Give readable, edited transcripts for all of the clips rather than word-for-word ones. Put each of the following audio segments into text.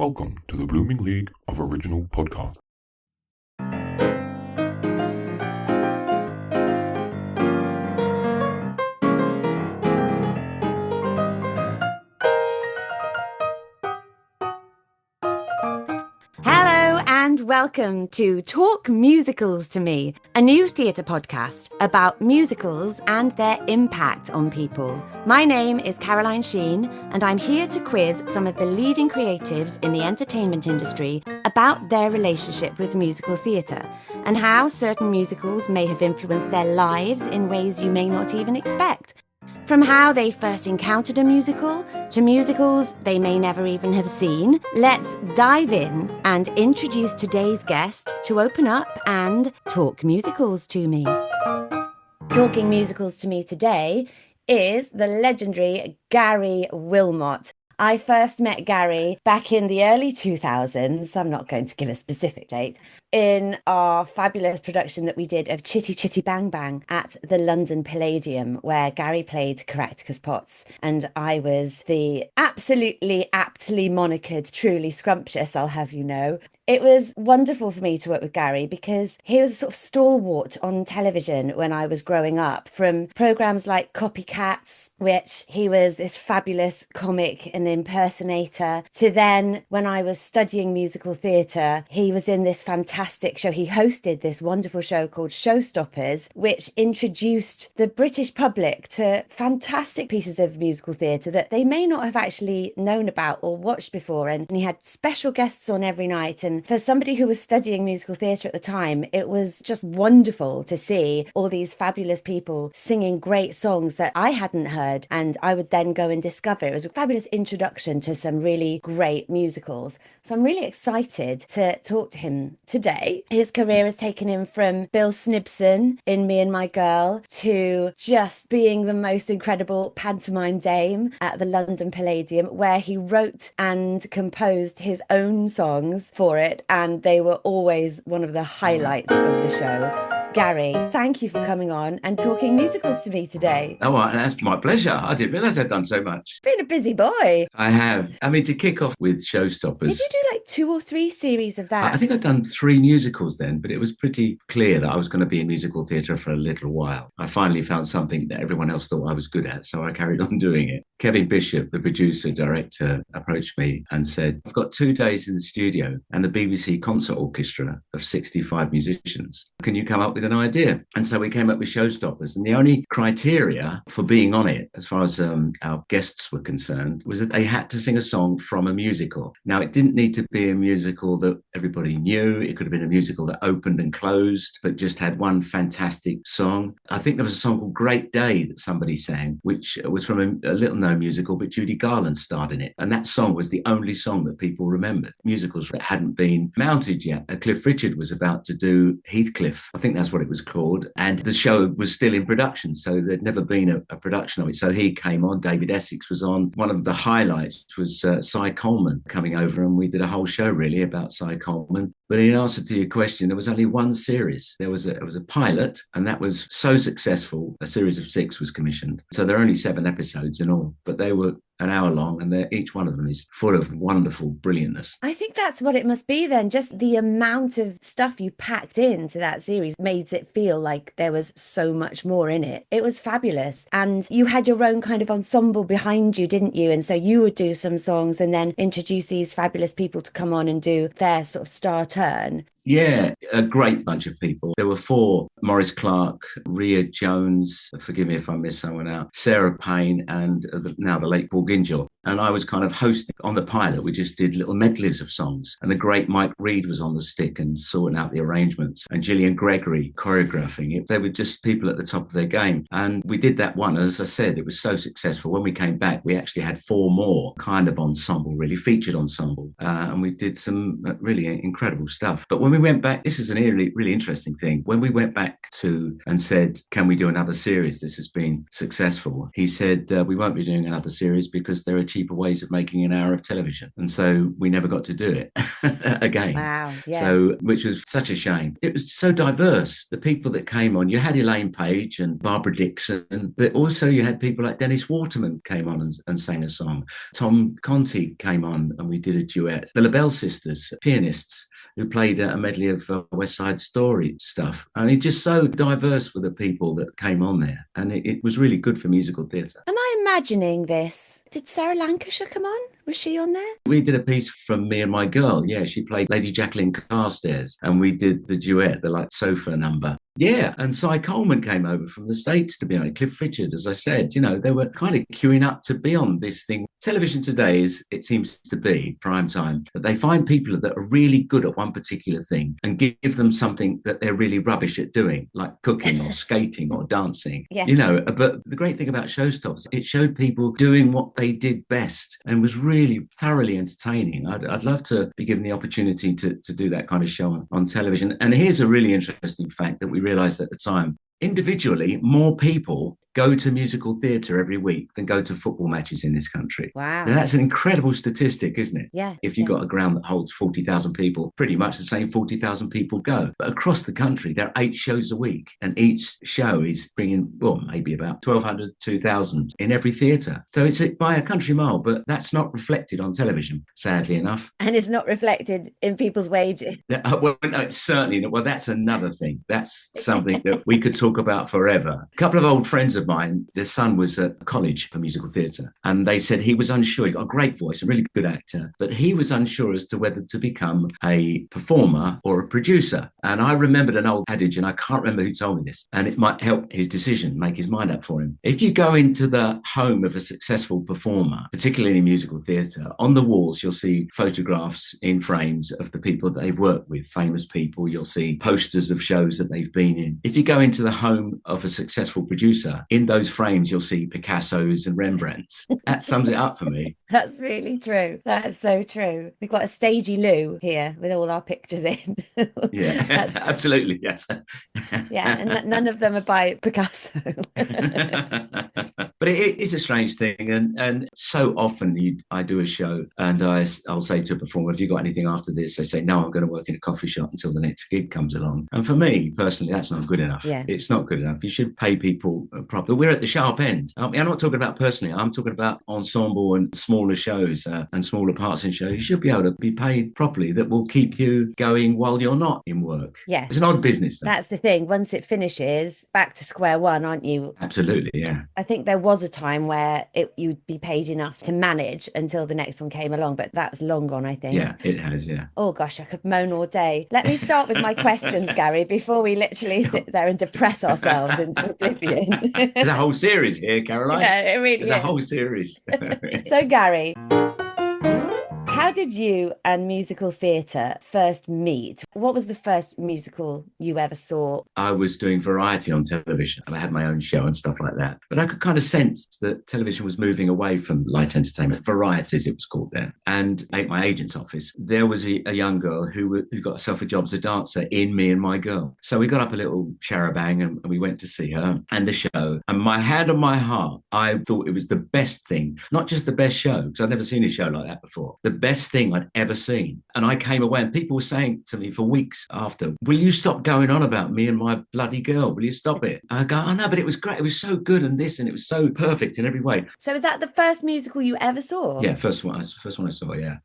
Welcome to the Blooming League of Original Podcasts. Hello and welcome to Talk Musicals to Me, a new theatre podcast about musicals and their impact on people. My name is Caroline Sheen and I'm here to quiz some of the leading creatives in the entertainment industry about their relationship with musical theatre and how certain musicals may have influenced their lives in ways you may not even expect. From how they first encountered a musical to musicals they may never even have seen, let's dive in and introduce today's guest to open up and talk musicals to me. Talking musicals to me today is the legendary Gary Wilmot. I first met Gary back in the early 2000s, I'm not going to give a specific date, in our fabulous production that we did of Chitty Chitty Bang Bang at the London Palladium, where Gary played Caractacus Potts and I was the absolutely aptly monikered Truly Scrumptious, I'll have you know. It was wonderful for me to work with Gary because he was a sort of stalwart on television when I was growing up, from programmes like Copycats, which he was this fabulous comic and impersonator, to then when I was studying musical theatre, he was in this fantastic show. He hosted this wonderful show called Showstoppers, which introduced the British public to fantastic pieces of musical theatre that they may not have actually known about or watched before. And he had special guests on every night. And for somebody who was studying musical theatre at the time, it was just wonderful to see all these fabulous people singing great songs that I hadn't heard. And I would then go and discover. It was a fabulous introduction to some really great musicals. So I'm really excited to talk to him today. His career has taken him from Bill Snibson in Me and My Girl to just being the most incredible pantomime dame at the London Palladium, where he wrote and composed his own songs for it, and they were always one of the highlights of the show. Gary, thank you for coming on and talking musicals to me today. Oh, that's my pleasure. I didn't realise I'd done so much. Been a busy boy. I have. I mean, to kick off with Showstoppers. Did you do like 2 or 3 series of that? I think I'd done 3 musicals then, but it was pretty clear that I was going to be in musical theatre for a little while. I finally found something that everyone else thought I was good at, so I carried on doing it. Kevin Bishop, the producer, director, approached me and said, I've got 2 days in the studio and the BBC concert orchestra of 65 musicians. Can you come up with an idea? And so we came up with Showstoppers. And the only criteria for being on it, as far as our guests were concerned, was that they had to sing a song from a musical. Now, it didn't need to be a musical that everybody knew. It could have been a musical that opened and closed, but just had one fantastic song. I think there was a song called Great Day that somebody sang, which was from a little-known musical, but Judy Garland starred in it. And that song was the only song that people remembered. Musicals that hadn't been mounted yet. Cliff Richard was about to do Heathcliff. I think that's what it was called. And the show was still in production, so there'd never been a production of it. So he came on, David Essex was on. One of the highlights was Cy Coleman coming over, and we did a whole show really about Cy Coleman. But in answer to your question, there was only one series. There was a pilot, and that was so successful, a series of 6 was commissioned. So there are only 7 episodes in all, but they were an hour long, and each one of them is full of wonderful brilliantness. I think that's what it must be then. Just the amount of stuff you packed into that series made it feel like there was so much more in it. It was fabulous. And you had your own kind of ensemble behind you, didn't you? And so you would do some songs and then introduce these fabulous people to come on and do their sort of star turn. Yeah, a great bunch of people. There were 4, Maurice Clark, Rhea Jones, forgive me if I miss someone out, Sarah Payne, and now the late Paul Gingell. And I was kind of hosting on the pilot. We just did little medleys of songs. And the great Mike Reid was on the stick and sorting out the arrangements. And Gillian Gregory choreographing it. They were just people at the top of their game. And we did that one. As I said, it was so successful. When we came back, we actually had 4 more kind of ensemble, really featured ensemble. And we did some really incredible stuff. But when we went back, this is an really interesting thing. When we went back to and said, can we do another series? This has been successful. He said, we won't be doing another series because there are cheaper ways of making an hour of television. And so we never got to do it again. Wow. Yeah. So, which was such a shame. It was so diverse. The people that came on, you had Elaine Page and Barbara Dixon, but also you had people like Dennis Waterman came on and sang a song. Tom Conti came on and we did a duet. The LaBelle sisters, pianists, who played a medley of West Side Story stuff. And it's just so diverse with the people that came on there. And it was really good for musical theatre. Am I imagining this? Did Sarah Lancashire come on? Was she on there? We did a piece from Me and My Girl. Yeah, she played Lady Jacqueline Carstairs. And we did the duet, the like sofa number. Yeah, and Cy Coleman came over from the States to be on it. Cliff Richard, as I said, they were kind of queuing up to be on this thing. Television today it seems to be prime time, that they find people that are really good at one particular thing and give them something that they're really rubbish at doing, like cooking or skating or dancing. Yeah. But the great thing about Showstoppers, it showed people doing what they did best and was really thoroughly entertaining. I'd love to be given the opportunity to do that kind of show on television. And here's a really interesting fact that we realised at the time. Individually, more people go to musical theatre every week than go to football matches in this country. Wow. Now, that's an incredible statistic, isn't it? Yeah. If you've got a ground that holds 40,000 people, pretty much the same 40,000 people go. But across the country, there are 8 shows a week. And each show is bringing, maybe about 1,200, 2,000 in every theatre. So it's by a country mile, but that's not reflected on television, sadly enough. And it's not reflected in people's wages. Well, no, it's certainly not. Well, that's another thing. That's something that we could talk about forever. A couple of old friends of mine, their son was at college for musical theatre, and they said he was unsure. He got a great voice, a really good actor, but he was unsure as to whether to become a performer or a producer. And I remembered an old adage, and I can't remember who told me this, and it might help his decision, make his mind up for him. If you go into the home of a successful performer, particularly in musical theatre, on the walls you'll see photographs in frames of the people that they've worked with, famous people. You'll see posters of shows that they've been in. If you go into the home of a successful producer, in those frames you'll see Picassos and Rembrandts. That sums it up for me. That's really true. That's so true. We've got a stagey loo here with all our pictures in. Yeah, absolutely, yes. Yeah, and none of them are by Picasso. But it is a strange thing, and so often I do a show and I'll say to a performer, have you got anything after this? They say, no, I'm going to work in a coffee shop until the next gig comes along. And for me, personally, that's not good enough. Yeah. It's not good enough. You should pay people properly. We're at the sharp end. I'm not talking about personally. I'm talking about ensemble and smaller shows and smaller parts in shows. You should be able to be paid properly that will keep you going while you're not in work. Yes. It's an odd business, though. That's the thing. Once it finishes, back to square one, aren't you? Absolutely, yeah. I think there was a time where you'd be paid enough to manage until the next one came along, but that's long gone, I think. Yeah, it has, yeah. Oh gosh, I could moan all day. Let me start with my questions, Gary, before we literally sit there and depress ourselves into oblivion. There's a whole series here, Caroline. Yeah, it really There's is. a whole series. So, Gary, how did you and musical theatre first meet? What was the first musical you ever saw? I was doing variety on television and I had my own show and stuff like that. But I could kind of sense that television was moving away from light entertainment, variety as it was called then. And at my agent's office, there was a young girl who got herself a job as a dancer in Me and My Girl. So we got up a little charabang and we went to see her and the show. And my hand on my heart, I thought it was the best thing, not just the best show, because I'd never seen a show like that before. The best thing I'd ever seen. And I came away and people were saying to me for weeks after, will you stop going on about Me and My Bloody Girl? Will you stop it? I go, oh no, but it was great. It was so good and this, and it was so perfect in every way. So is that the first musical you ever saw? Yeah, first one I saw, yeah.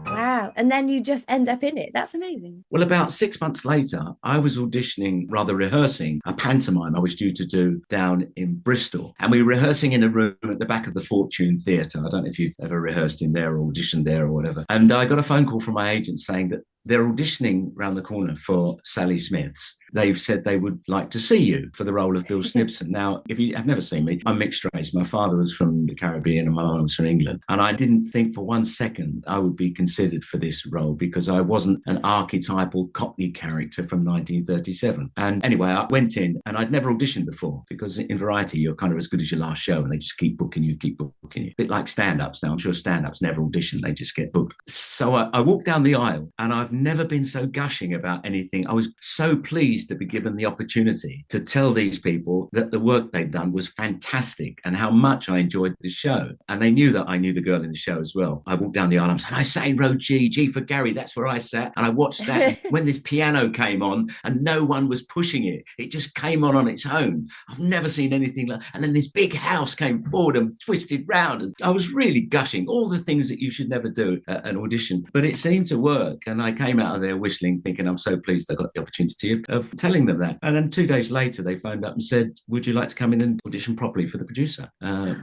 Wow. And then you just end up in it. That's amazing. Well, about 6 months later, I was rehearsing a pantomime I was due to do down in Bristol. And we were rehearsing in a room at the back of the Fortune Theatre. I don't know if you've ever rehearsed in there or auditioned there or whatever. And I got a phone call from my agent saying that they're auditioning round the corner for Sally Smiths. They've said they would like to see you for the role of Bill Snibson. Now, if you have never seen me, I'm mixed race. My father was from the Caribbean and my mum was from England. And I didn't think for 1 second I would be considered for this role because I wasn't an archetypal Cockney character from 1937. And anyway, I went in and I'd never auditioned before because in variety, you're kind of as good as your last show and they just keep booking you. A bit like stand-ups now. I'm sure stand-ups never audition. They just get booked. So I walked down the aisle and I've never been so gushing about anything. I was so pleased pleased to be given the opportunity to tell these people that the work they'd done was fantastic and how much I enjoyed the show. And they knew that I knew the girl in the show as well. I walked down the aisle and I sat in row G, G for Gary. That's where I sat. And I watched that. When this piano came on and no one was pushing it, it just came on its own. I've never seen anything like. And then this big house came forward and twisted round. And I was really gushing, all the things that you should never do at an audition. But it seemed to work. And I came out of there whistling, thinking, I'm so pleased I got the opportunity of telling them that. And then 2 days later, they phoned up and said, would you like to come in and audition properly for the producer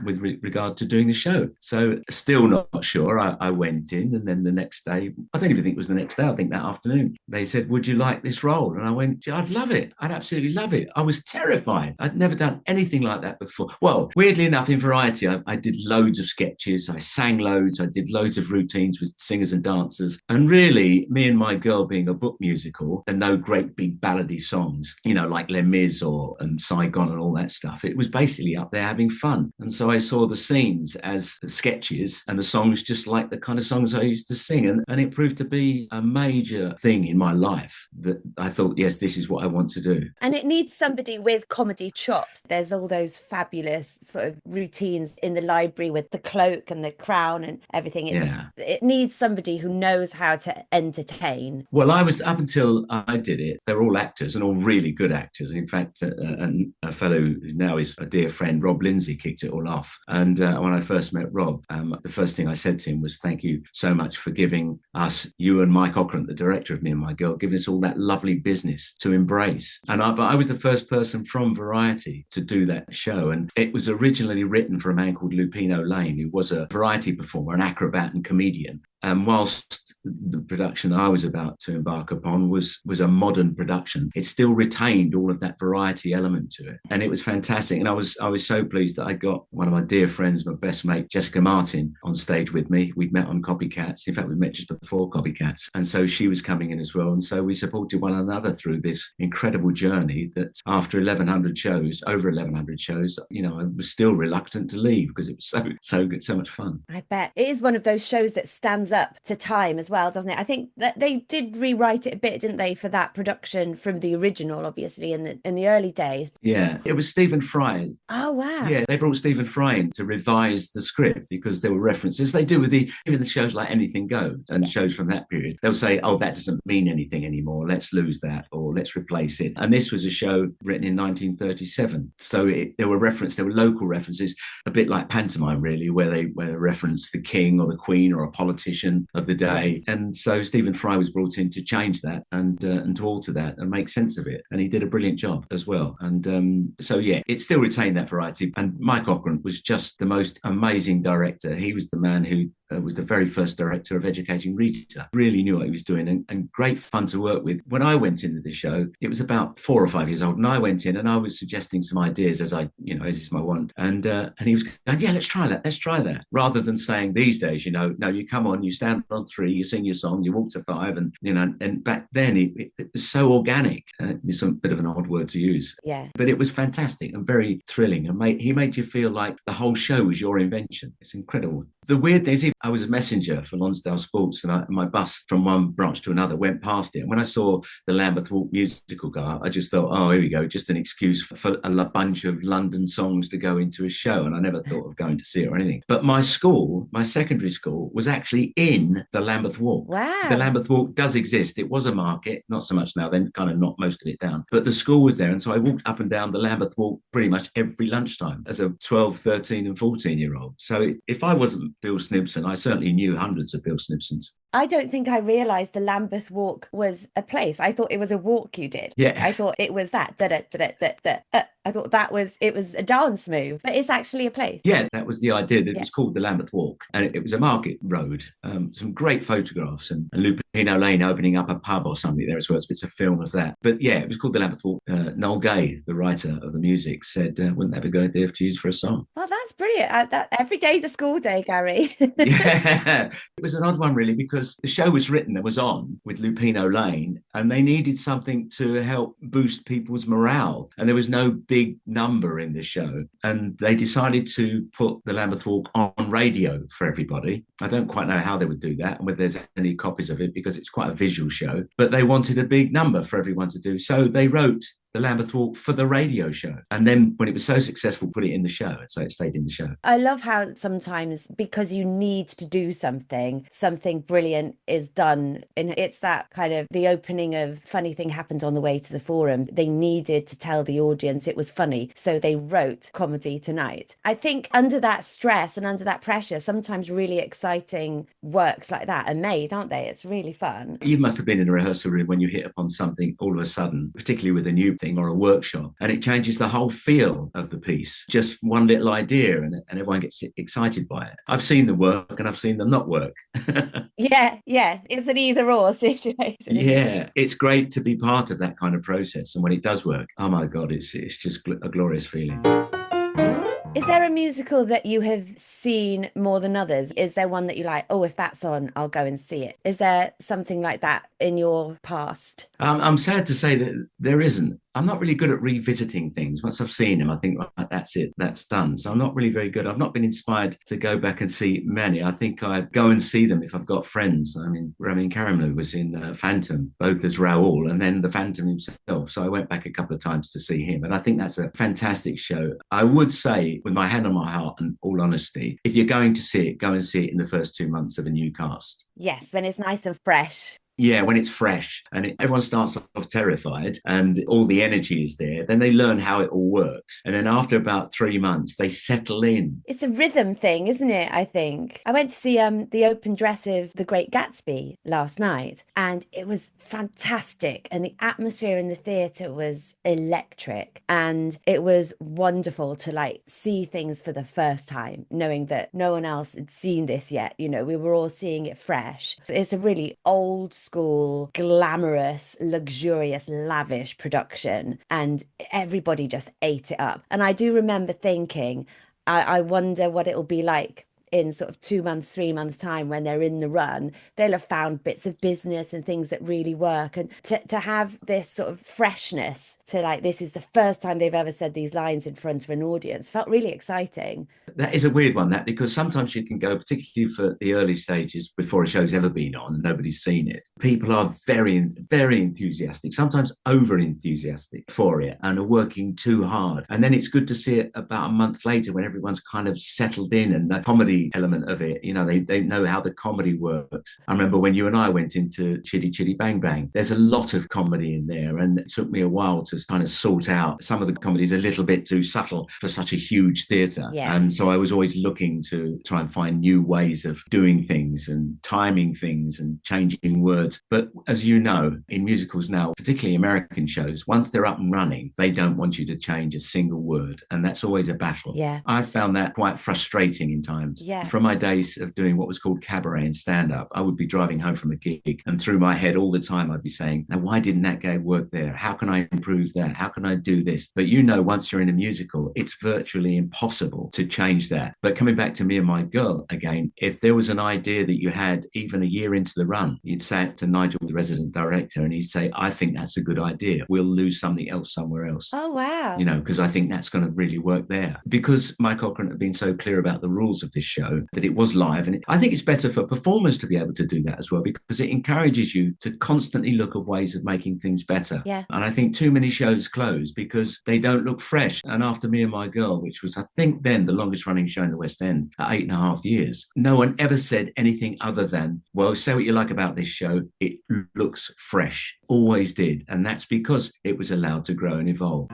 with regard to doing the show? So still not sure. I went in, and then the next day, I don't even think it was the next day, I think that afternoon, they said, would you like this role? And I went, I'd love it. I'd absolutely love it. I was terrified. I'd never done anything like that before. Well, weirdly enough, in Variety, I did loads of sketches. I sang loads. I did loads of routines with singers and dancers. And really, Me and My Girl being a book musical and no great big ballady songs, you know, like Les Mis and Saigon and all that stuff. It was basically up there having fun. And so I saw the scenes as sketches and the songs just like the kind of songs I used to sing. And it proved to be a major thing in my life that I thought, yes, this is what I want to do. And it needs somebody with comedy chops. There's all those fabulous sort of routines in the library with the cloak and the crown and everything. It needs somebody who knows how to entertain. Well, I was, up until I did it, they're all actors and all really good actors. In fact, and a fellow who now is a dear friend, Rob Lindsay, kicked it all off. And when I first met Rob, the first thing I said to him was, thank you so much for giving us, you and Mike Ockrent, the director of Me and My Girl, giving us all that lovely business to embrace. But I was the first person from Variety to do that show. And it was originally written for a man called Lupino Lane, who was a variety performer, an acrobat and comedian. And whilst the production I was about to embark upon was a modern production, it still retained all of that variety element to it. And it was fantastic. And I was so pleased that I got one of my dear friends, my best mate, Jessica Martin, on stage with me. We'd met on Copycats. In fact, we met just before Copycats. And so she was coming in as well. And so we supported one another through this incredible journey that after over 1,100 shows, you know, I was still reluctant to leave because it was so good, so much fun. I bet. It is one of those shows that stands up to time as well, doesn't it? I think that they did rewrite it a bit, didn't they, for that production from the original, obviously, in the early days. Yeah, it was Stephen Fry. Oh, wow. Yeah, they brought Stephen Fry in to revise the script because there were references. They do with even the shows like Anything Goes and shows from that period. They'll say, oh, that doesn't mean anything anymore. Let's lose that or let's replace it. And this was a show written in 1937. So there were local references, a bit like pantomime, really, where they reference the king or the queen or a politician of the day. And so Stephen Fry was brought in to change that and to alter that and make sense of it. And he did a brilliant job as well. And so, yeah, it still retained that variety. And Mike Ockrent was just the most amazing director. He was the man who was the very first director of Educating Rita. Really knew what he was doing and great fun to work with. When I went into the show, it was about 4 or 5 years old, and I went in and I was suggesting some ideas as is my want. And he was going, yeah, let's try that. Rather than saying these days, no, you come on, you stand on 3, you sing your song, you walk to 5, and back then it was so organic. It's a bit of an odd word to use. Yeah. But it was fantastic and very thrilling, and he made you feel like the whole show was your invention. It's incredible. The weird thing is, I was a messenger for Lonsdale Sports, and my bus from one branch to another went past it. And when I saw the Lambeth Walk musical go up, I just thought, oh, here we go, just an excuse for a bunch of London songs to go into a show. And I never thought of going to see it or anything. But my secondary school, was actually in the Lambeth Walk. Wow. The Lambeth Walk does exist. It was a market, not so much now, then kind of knocked most of it down. But the school was there. And so I walked up and down the Lambeth Walk pretty much every lunchtime as a 12, 13 and 14-year-old. So if I wasn't Bill Snibson, I certainly knew hundreds of Bill Snibsons. I don't think I realised the Lambeth Walk was a place. I thought it was a walk you did. Yeah. I thought it was that. I thought it was a dance move, but it's actually a place. Yeah, that was the idea. That it was called the Lambeth Walk, and it was a market road. Some great photographs, and Lupino Lane opening up a pub or something there as well. It's a film of that. But yeah, it was called the Lambeth Walk. Noel Gay, the writer of the music, said, wouldn't that be a good idea to use for a song? Well, that's brilliant. Every day's a school day, Gary. Yeah, it was an odd one, really, because the show was written and was on with Lupino Lane, and they needed something to help boost people's morale. And there was no big number in the show. And they decided to put the Lambeth Walk on radio for everybody. I don't quite know how they would do that and whether there's any copies of it, because because it's quite a visual show, but they wanted a big number for everyone to do. So they wrote the Lambeth Walk for the radio show. And then when it was so successful, put it in the show. And so it stayed in the show. I love how sometimes because you need to do something brilliant is done. And it's that kind of the opening of Funny Thing Happened on the Way to the Forum. They needed to tell the audience it was funny. So they wrote Comedy Tonight. I think under that stress and under that pressure, sometimes really exciting works like that are made, aren't they? It's really fun. You must have been in a rehearsal room when you hit upon something all of a sudden, particularly with a new thing or a workshop, and it changes the whole feel of the piece. Just one little idea and everyone gets excited by it. I've seen them work and I've seen them not work. Yeah. It's an either or situation. Yeah, it's great to be part of that kind of process. And when it does work, oh my God, it's just a glorious feeling. Is there a musical that you have seen more than others? Is there one that you like, oh, if that's on, I'll go and see it? Is there something like that in your past? I'm sad to say that there isn't. I'm not really good at revisiting things. Once I've seen them, I think, right, that's it, that's done. So I'm not really very good. I've not been inspired to go back and see many. I think I go and see them if I've got friends. I mean, Ramin Karimloo was in Phantom, both as Raoul and then the Phantom himself. So I went back a couple of times to see him. And I think that's a fantastic show. I would say, with my hand on my heart and all honesty, if you're going to see it, go and see it in the first 2 months of a new cast. Yes, when it's nice and fresh. Yeah, when it's fresh and everyone starts off terrified and all the energy is there, then they learn how it all works. And then after about 3 months, they settle in. It's a rhythm thing, isn't it? I think. I went to see the open dress of The Great Gatsby last night and it was fantastic. And the atmosphere in the theatre was electric. And it was wonderful to like see things for the first time, knowing that no one else had seen this yet. You know, we were all seeing it fresh. It's a really old school, glamorous, luxurious, lavish production, and everybody just ate it up. And I do remember thinking, I wonder what it'll be like in sort of 2 months, 3 months time when they're in the run. They'll have found bits of business and things that really work. And to have this sort of freshness to like, this is the first time they've ever said these lines in front of an audience felt really exciting. That is a weird one, that, because sometimes you can go, particularly for the early stages before a show's ever been on, nobody's seen it. People are very, very enthusiastic, sometimes over enthusiastic for it and are working too hard. And then it's good to see it about a month later when everyone's kind of settled in and the comedy element of it, you know, they know how the comedy works. I remember when you and I went into Chitty Chitty Bang Bang, there's a lot of comedy in there. And it took me a while to kind of sort out some of the comedies a little bit too subtle for such a huge theatre. Yeah. And so I was always looking to try and find new ways of doing things and timing things and changing words. But as you know, in musicals now, particularly American shows, once they're up and running, they don't want you to change a single word. And that's always a battle. Yeah. I found that quite frustrating in times. Yeah. From my days of doing what was called cabaret and stand-up, I would be driving home from a gig and through my head all the time I'd be saying, now why didn't that gag work there? How can I improve that? How can I do this? But you know, once you're in a musical, it's virtually impossible to change that. But coming back to Me and My Girl again, if there was an idea that you had even a year into the run, you'd say it to Nigel, the resident director, and he'd say, I think that's a good idea. We'll lose something else somewhere else. Oh, wow. You know, because I think that's going to really work there. Because Mike Cochran had been so clear about the rules of this show, that it was live. And I think it's better for performers to be able to do that as well, because it encourages you to constantly look at ways of making things better. Yeah. And I think too many shows close because they don't look fresh. And after Me and My Girl, which was, I think, then the longest running show in the West End at 8.5 years, no one ever said anything other than, well, say what you like about this show, it looks fresh. Always did. And that's because it was allowed to grow and evolve.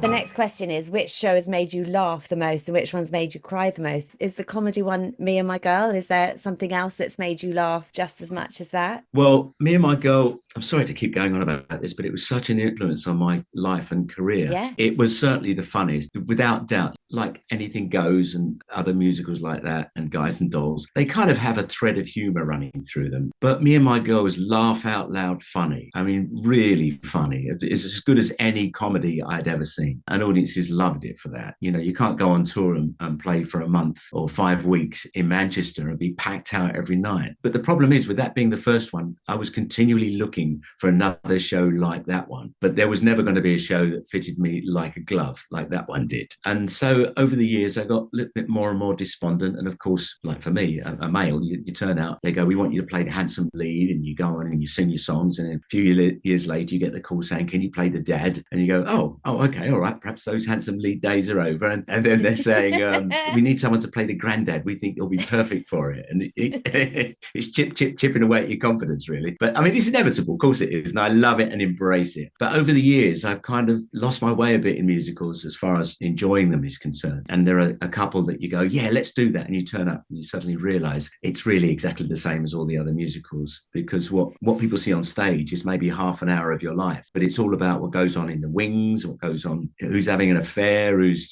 The next question is, which show has made you laugh the most and which one's made you cry the most? Is the comedy one Me and My Girl? Is there something else that's made you laugh just as much as that? Well, Me and My Girl, I'm sorry to keep going on about this, but it was such an influence on my life and career. Yeah. It was certainly the funniest, without doubt. Like Anything Goes and other musicals like that and Guys and Dolls, they kind of have a thread of humour running through them. But Me and My Girl was laugh out loud funny. I mean, really funny. It's as good as any comedy I'd ever seen. scene, and audiences loved it for that. You know, you can't go on tour and play for a month or 5 weeks in Manchester and be packed out every night. But the problem is, with that being the first one, I was continually looking for another show like that one, but there was never going to be a show that fitted me like a glove, like that one did. And so over the years, I got a little bit more and more despondent. And of course, like for me, a male, you turn out, they go, we want you to play the handsome lead, and you go on and you sing your songs. And a few years later, you get the call saying, can you play the dad? And you go, oh, okay, all right, perhaps those handsome lead days are over. And then they're saying, we need someone to play the granddad. We think you'll be perfect for it. And it's chipping away at your confidence, really. But I mean, it's inevitable. Of course it is. And I love it and embrace it. But over the years, I've kind of lost my way a bit in musicals as far as enjoying them is concerned. And there are a couple that you go, yeah, let's do that. And you turn up and you suddenly realize it's really exactly the same as all the other musicals, because what people see on stage is maybe half an hour of your life, but it's all about what goes on in the wings, what goes on, who's having an affair, who's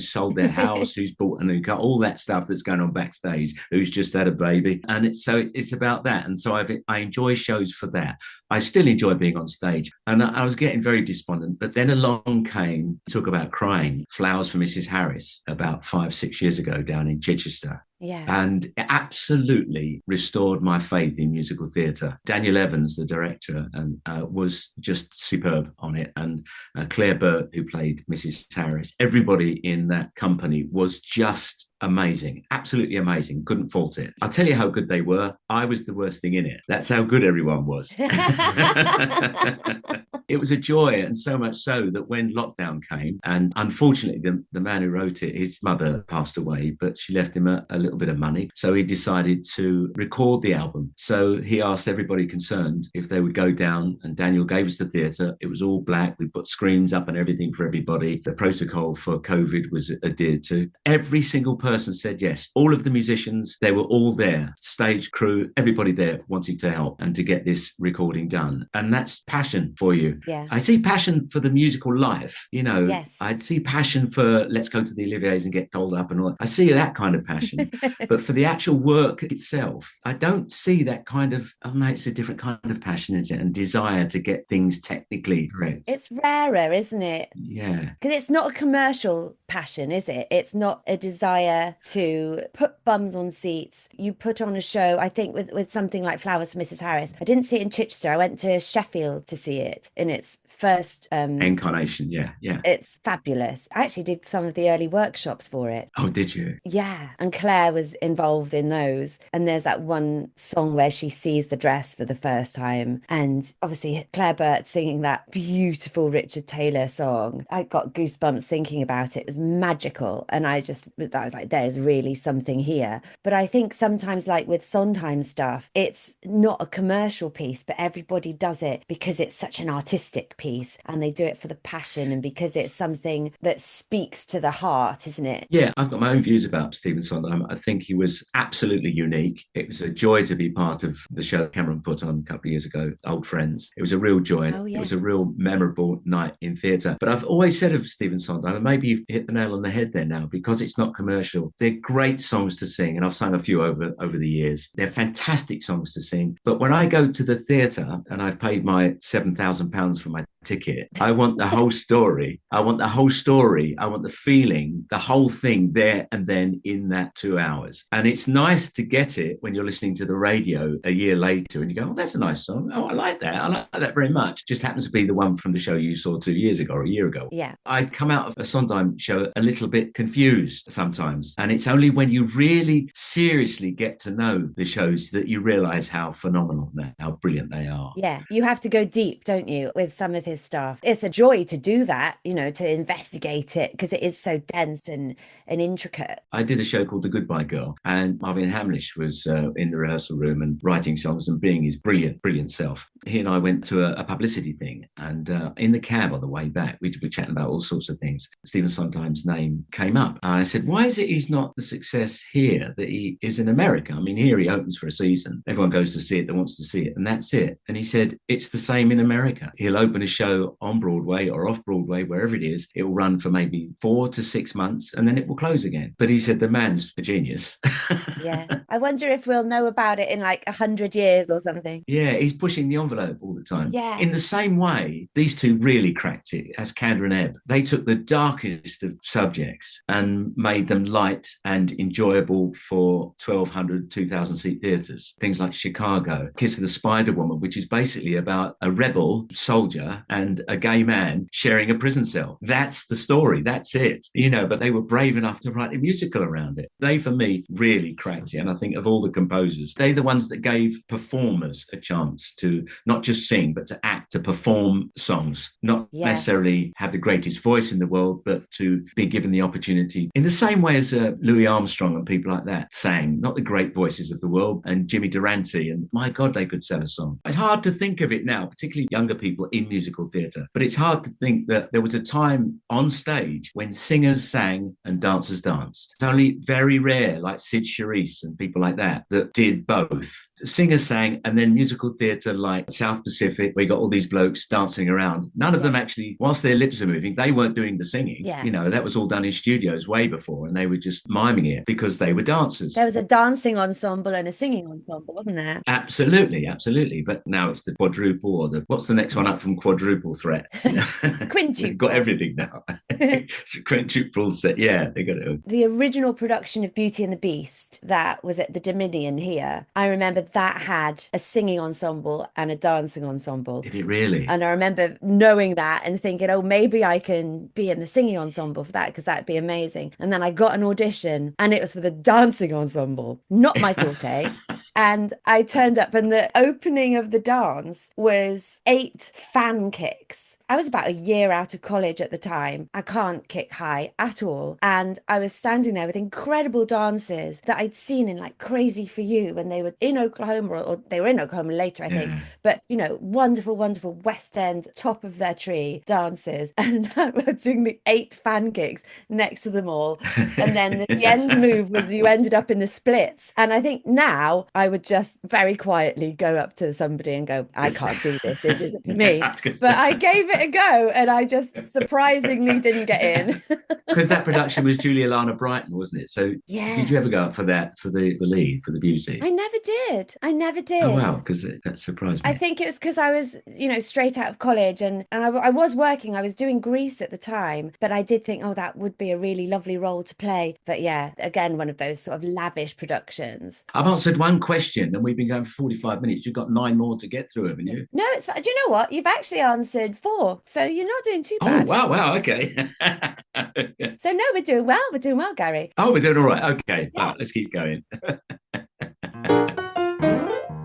sold their house, who's bought a new car, all that stuff that's going on backstage, who's just had a baby. And it's about that. And so I enjoy shows for that. I still enjoy being on stage. And I was getting very despondent. But then along came, talk about crying, Flowers for Mrs. Harris about 5-6 years ago down in Chichester. Yeah. And it absolutely restored my faith in musical theatre. Daniel Evans, the director, and was just superb on it. And Claire Burt, who played Mrs. Harris, everybody in that company was just amazing, absolutely amazing. Couldn't fault it. I'll tell you how good they were. I was the worst thing in it. That's how good everyone was. It was a joy, and so much so that when lockdown came, and unfortunately the man who wrote it, his mother passed away, but she left him a little bit of money. So he decided to record the album. So he asked everybody concerned if they would go down, and Daniel gave us the theatre. It was all black. We put screens up and everything for everybody. The protocol for COVID was adhered to. Every single person said yes. All of the musicians, they were all there. Stage crew, everybody there wanted to help and to get this recording done. And that's passion for you. Yeah. I see passion for the musical life. Yes. I see passion for let's go to the Olivier's and get dolled up and all that. I see that kind of passion. But for the actual work itself, I don't see that kind of, it's a different kind of passion, isn't it? And desire to get things technically correct. It's rarer, isn't it? Yeah. Because it's not a commercial passion, is it? It's not a desire to put bums on seats. You put on a show, I think with something like Flowers for Mrs. Harris. I didn't see it in Chichester. I went to Sheffield to see it in its first incarnation. Yeah. It's fabulous. I actually did some of the early workshops for it. Oh, did you? Yeah. And Claire was involved in those. And there's that one song where she sees the dress for the first time. And obviously Claire Burt singing that beautiful Richard Taylor song. I got goosebumps thinking about it. It was magical. And I was like, there's really something here. But I think sometimes, like with Sondheim stuff, it's not a commercial piece, but everybody does it because it's such an artistic piece, and they do it for the passion and because it's something that speaks to the heart, isn't it? Yeah, I've got my own views about Stephen Sondheim. I think he was absolutely unique. It was a joy to be part of the show Cameron put on a couple of years ago, Old Friends. It was a real joy. Oh, yeah. It was a real memorable night in theatre. But I've always said of Stephen Sondheim, and maybe you've hit the nail on the head there now, because it's not commercial. They're great songs to sing, and I've sung a few over the years. They're fantastic songs to sing. But when I go to the theatre and I've paid my £7,000 for my ticket, I want the whole story. I want the feeling, the whole thing there and then in that 2 hours. And it's nice to get it when you're listening to the radio a year later and you go, oh, that's a nice song. Oh, I like that. I like that very much. Just happens to be the one from the show you saw 2 years ago or a year ago. Yeah. I come out of a Sondheim show a little bit confused sometimes. And it's only when you really seriously get to know the shows that you realise how phenomenal, how brilliant they are. Yeah. You have to go deep, don't you, with some of his stuff. It's a joy to do that, to investigate it, because it is so dense and intricate. I did a show called The Goodbye Girl, and Marvin Hamlish was in the rehearsal room and writing songs and being his brilliant self. He and I went to a publicity thing, and in the cab on the way back, we were chatting about all sorts of things. Stephen Sondheim's name came up, and I said, why is it he's not the success here that he is in America? I mean, here he opens for a season. Everyone goes to see it that wants to see it, and that's it. And he said, it's the same in America. He'll open a show on Broadway or off Broadway, wherever it is. It will run for maybe 4 to 6 months, and then it will close again. But he said the man's a genius. Yeah. I wonder if we'll know about it in like 100 years or something. Yeah, he's pushing the envelope all the the time. Yeah. In the same way, these two really cracked it as Kander and Ebb. They took the darkest of subjects and made them light and enjoyable for 1,200, 2,000 seat theatres. Things like Chicago, Kiss of the Spider Woman, which is basically about a rebel soldier and a gay man sharing a prison cell. That's the story. That's it. But they were brave enough to write a musical around it. They, for me, really cracked it. And I think of all the composers, they're the ones that gave performers a chance to not just sing, but to act, to perform songs, not necessarily have the greatest voice in the world, but to be given the opportunity in the same way as Louis Armstrong and people like that sang, not the great voices of the world, and Jimmy Durante, and my God, they could sell a song. It's hard to think of it now, particularly younger people in musical theatre, but it's hard to think that there was a time on stage when singers sang and dancers danced. It's only very rare, like Sid Charisse and people like that did both. Singers sang, and then musical theatre like South Pacific, where you got all these blokes dancing around. None of them actually, whilst their lips are moving, they weren't doing the singing. Yeah. That was all done in studios way before, and they were just miming it because they were dancers. There was a dancing ensemble and a singing ensemble, wasn't there? Absolutely, absolutely. But now it's the quadruple, or what's the next one up from quadruple threat? Quintuple. They've got everything now. Quintuple set, yeah, they got it. The original production of Beauty and the Beast that was at the Dominion here, I remember that had a singing ensemble and a dancing ensemble. Did it really? And I remember knowing that and thinking, oh, maybe I can be in the singing ensemble for that, because that'd be amazing. And then I got an audition and it was for the dancing ensemble, not my forte. And I turned up and the opening of the dance was 8 fan kicks. I was about a year out of college at the time. I can't kick high at all. And I was standing there with incredible dancers that I'd seen in like Crazy for You when they were in Oklahoma, or they were in Oklahoma later, I think. But, wonderful, wonderful West End, top of their tree dancers. And I was doing the 8 fan kicks next to them all. And then the end move was you ended up in the splits. And I think now I would just very quietly go up to somebody and go, I can't do this. This isn't for me. But I gave it a go and I just surprisingly didn't get in. Because that production was Julia Lana Brighton, wasn't it? So did you ever go up for that, for the lead, for the Beauty? I never did. Oh wow, because that surprised me. I think it was because I was straight out of college and I was working. I was doing Grease at the time, but I did think, oh, that would be a really lovely role to play. But yeah, again, one of those sort of lavish productions. I've answered one question and we've been going for 45 minutes. You've got 9 more to get through, haven't you? No, do you know what? You've actually answered 4, so you're not doing too bad. Oh, wow, okay. So no, we're doing well, Gary. Oh, we're doing all right. Okay, right, let's keep going.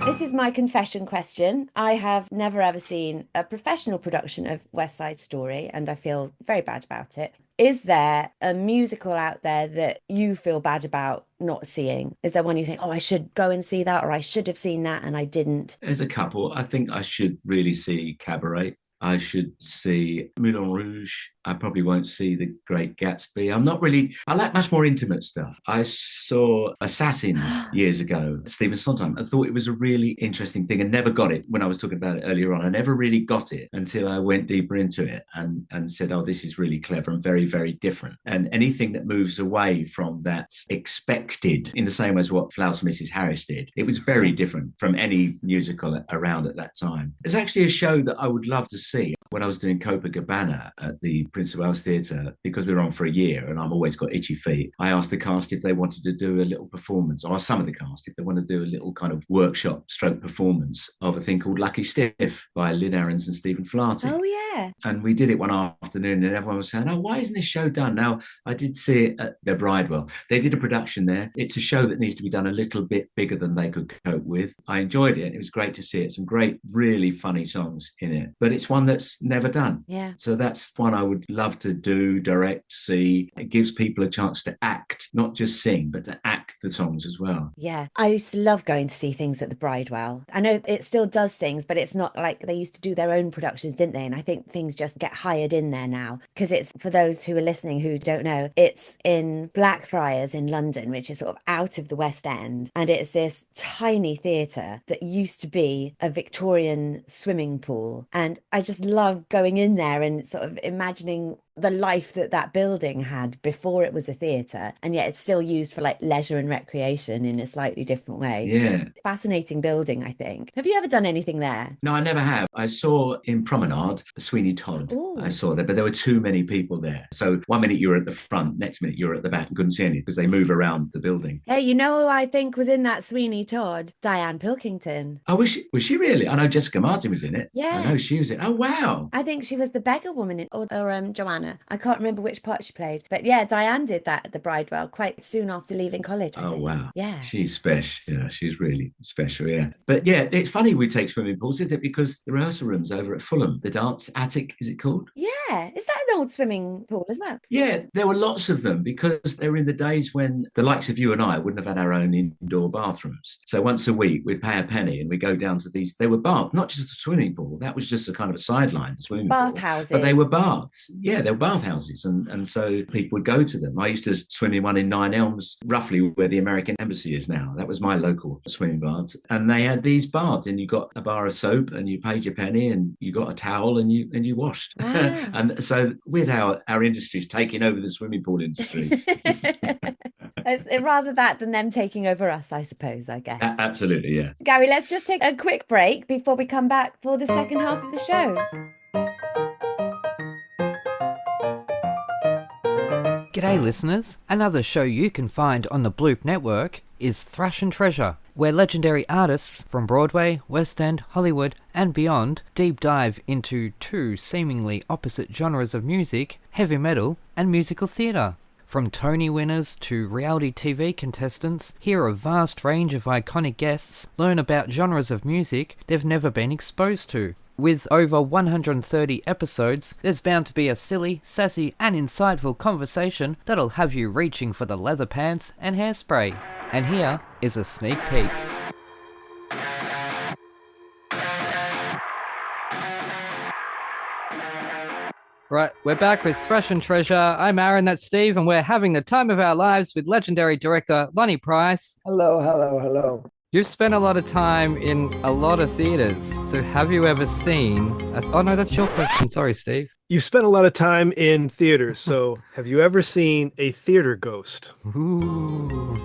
This is my confession question. I have never ever seen a professional production of West Side Story, and I feel very bad about it. Is there a musical out there that you feel bad about not seeing? Is there one you think, oh, I should go and see that, or I should have seen that and I didn't? There's a couple. I think I should really see Cabaret. I should see Moulin Rouge. I probably won't see The Great Gatsby. I like much more intimate stuff. I saw Assassins years ago, Stephen Sondheim. I thought it was a really interesting thing and never got it when I was talking about it earlier on. I never really got it until I went deeper into it and said, oh, this is really clever and very, very different. And anything that moves away from that expected, in the same way as what Flowers for Mrs. Harris did, it was very different from any musical around at that time. There's actually a show that I would love to see when I was doing Copacabana at the Prince of Wales Theatre, because we were on for a year and I've always got itchy feet. I asked the cast if they wanted to do a little performance, or some of the cast if they want to do a little kind of workshop stroke performance of a thing called Lucky Stiff by Lynn Ahrens and Stephen Flaherty. Oh, yeah. And we did it one afternoon and everyone was saying, oh, why isn't this show done? Now, I did see it at their Bridewell. They did a production there. It's a show that needs to be done a little bit bigger than they could cope with. I enjoyed it. It was great to see it. Some great, really funny songs in it. But it's one that's never done. Yeah. So that's one I would love to do, direct, see. It gives people a chance to act, not just sing, but to act the songs as well. Yeah. I used to love going to see things at the Bridewell. I know it still does things, but it's not like they used to do their own productions, didn't they? And I think things just get hired in there now, because it's, for those who are listening who don't know, it's in Blackfriars in London, which is sort of out of the West End. And it's this tiny theatre that used to be a Victorian swimming pool. And I just love going in there and sort of imagining the life that that building had before it was a theatre, and yet it's still used for like leisure and recreation in a slightly different way. Yeah. Fascinating building, I think. Have you ever done anything there? No, I never have. I saw in Promenade Sweeney Todd. Ooh. I saw there, but there were too many people there. So one minute you were at the front, next minute you were at the back and couldn't see anything because they move around the building. Hey, you know who I think was in that Sweeney Todd? Diane Pilkington. Oh, was she really? I know Jessica Martin was in it. Yeah. I know she was in it. Oh, wow. I think she was the beggar woman or Joanna. I can't remember which part she played. But yeah, Diane did that at the Bridewell quite soon after leaving college. I Oh, think. wow. Yeah. She's special. Yeah, she's really special, yeah. But yeah, it's funny we take swimming pools, isn't it? Because the rehearsal rooms over at Fulham, the dance attic, is it called? Yeah. Is that an old swimming pool as well? Yeah, there were lots of them because they were in the days when the likes of you and I wouldn't have had our own indoor bathrooms. So once a week we'd pay a penny and we'd go down to these. They were baths, not just a swimming pool. That was just a kind of a sideline swimming Bath pool. houses. But they were baths. Yeah, they were bath houses. And so people would go to them. I used to swim in one in Nine Elms, roughly where the American Embassy is now. That was my local swimming baths. And they had these baths and you got a bar of soap and you paid your penny and you got a towel and you washed. Wow. And so with our industry's taking over the swimming pool industry. It's rather that than them taking over us, I suppose, I guess. Absolutely, yeah. Gary, let's just take a quick break before we come back for the second half of the show. G'day listeners, another show you can find on the Bloop Network is Thrash and Treasure, where legendary artists from Broadway, West End, Hollywood and beyond deep dive into two seemingly opposite genres of music, heavy metal and musical theatre. From Tony winners to reality TV contestants, hear a vast range of iconic guests, learn about genres of music they've never been exposed to. With over 130 episodes, there's bound to be a silly, sassy and insightful conversation that'll have you reaching for the leather pants and hairspray. And here is a sneak peek. Right, we're back with Thrash and Treasure. I'm Aaron, that's Steve, and we're having the time of our lives with legendary director Lonnie Price. Hello, hello, hello. You've spent a lot of time in a lot of theatres, so have you ever seen... Oh no, that's your question. Sorry, Steve. You've spent a lot of time in theaters, so have you ever seen a theater ghost? Ooh.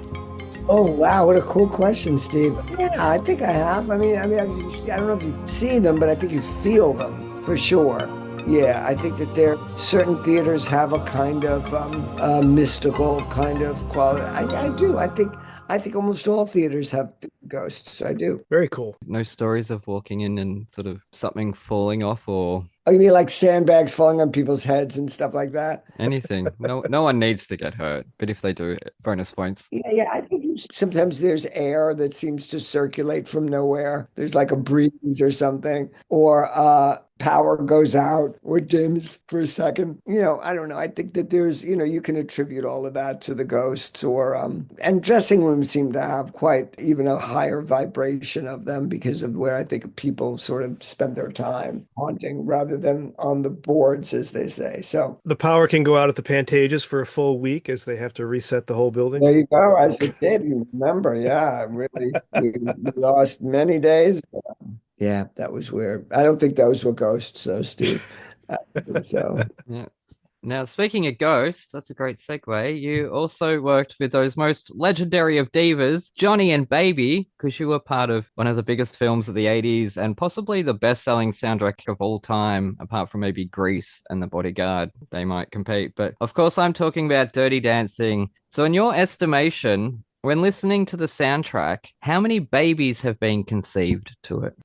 Oh, wow. What a cool question, Steve. Yeah, I think I have. I don't know if you see them, but I think you feel them for sure. Yeah, I think that certain theaters have a kind of mystical kind of quality. I do. I think almost all theaters have ghosts. I do. Very cool. No stories of walking in and sort of something falling off or... Oh, you mean like sandbags falling on people's heads and stuff like that? anything. No one needs to get hurt, but if they do, bonus points. Yeah. I think sometimes there's air that seems to circulate from nowhere. There's like a breeze or something, or power goes out or dims for a second. I don't know. I think that there's, you can attribute all of that to the ghosts and dressing rooms seem to have quite even a higher vibration of them because of where I think people sort of spend their time haunting rather than on the boards, as they say. So the power can go out at the Pantages for a full week as they have to reset the whole building. There you go. As a kid, you remember. Yeah, really, we lost many days. Yeah, that was weird. I don't think those were ghosts, though, Steve. So. Yeah. Now, speaking of ghosts, that's a great segue. You also worked with those most legendary of divas, Johnny and Baby, because you were part of one of the biggest films of the 80s and possibly the best-selling soundtrack of all time, apart from maybe Grease and The Bodyguard. They might compete. But, of course, I'm talking about Dirty Dancing. So, in your estimation, when listening to the soundtrack, how many babies have been conceived to it?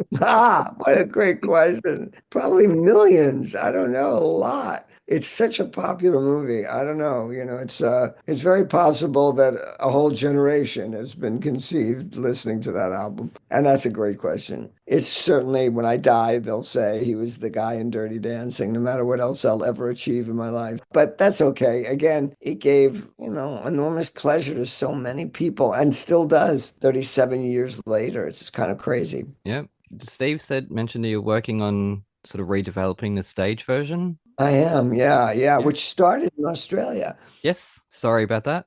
What a great question. Probably millions. I don't know, a lot. It's such a popular movie. I don't know. It's very possible that a whole generation has been conceived listening to that album. And that's a great question. It's certainly, when I die, they'll say he was the guy in Dirty Dancing, no matter what else I'll ever achieve in my life. But that's okay. Again, it gave, enormous pleasure to so many people and still does 37 years later. It's just kind of crazy. Yeah. Steve mentioned that you're working on sort of redeveloping the stage version. I am, yeah, which started in Australia. Yes, sorry about that.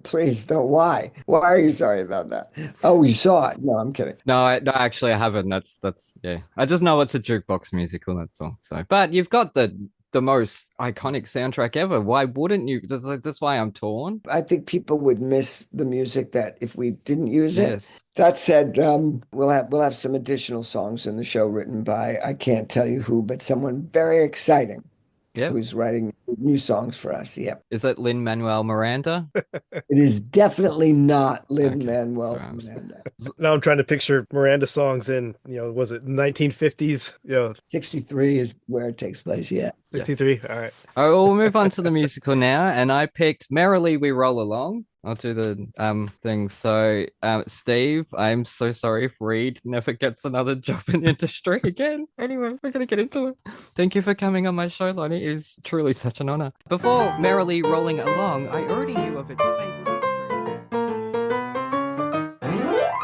Please don't. Why? Why are you sorry about that? Oh, you saw it. No, I'm kidding. No, actually, I haven't. That's yeah. I just know it's a jukebox musical. That's all. So, but you've got the the most iconic soundtrack ever. Why wouldn't you? That's why I'm torn. I think people would miss the music that if we didn't use it. Yes. That said, we'll have some additional songs in the show written by, I can't tell you who, but someone very exciting Yep. who's writing new songs for us. Yep. Is it Lin-Manuel Miranda? It is definitely not Lin-Manuel sorry, Miranda. Now I'm trying to picture Miranda songs in, was it 1950s? 63 is where it takes place. Yeah. 63. All right. All right, well, we'll move on to the musical now, and I picked "Merrily We Roll Along." I'll do the thing. So, Steve, I'm so sorry if Reed never gets another job in the industry again. Anyway, we're gonna get into it. Thank you for coming on my show, Lonnie. It is truly such an honor. Before "Merrily Rolling Along," I already knew of its fabled history.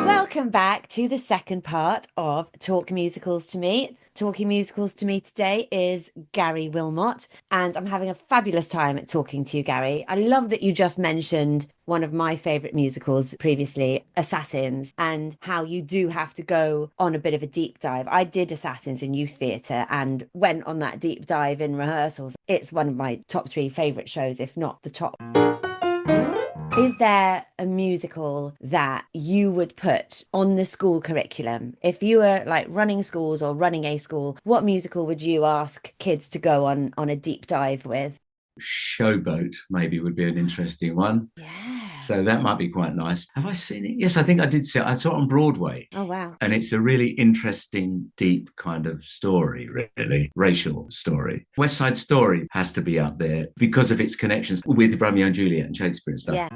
Welcome back to the second part of Talk Musicals to Me. Talking musicals to me today is Gary Wilmot, and I'm having a fabulous time talking to you, Gary. I love that you just mentioned one of my favorite musicals previously, Assassins, and how you do have to go on a bit of a deep dive. I did Assassins in youth theatre and went on that deep dive in rehearsals. It's one of my top 3 favorite shows, if not the top. Is there a musical that you would put on the school curriculum? If you were like running schools or running a school, what musical would you ask kids to go on a deep dive with? Showboat maybe would be an interesting one. Yeah. So that might be quite nice. Have I seen it? Yes, I think I did see it. I saw it on Broadway. Oh, wow. And it's a really interesting, deep kind of story, really, racial story. West Side Story has to be up there because of its connections with Romeo and Juliet and Shakespeare and stuff. Yeah.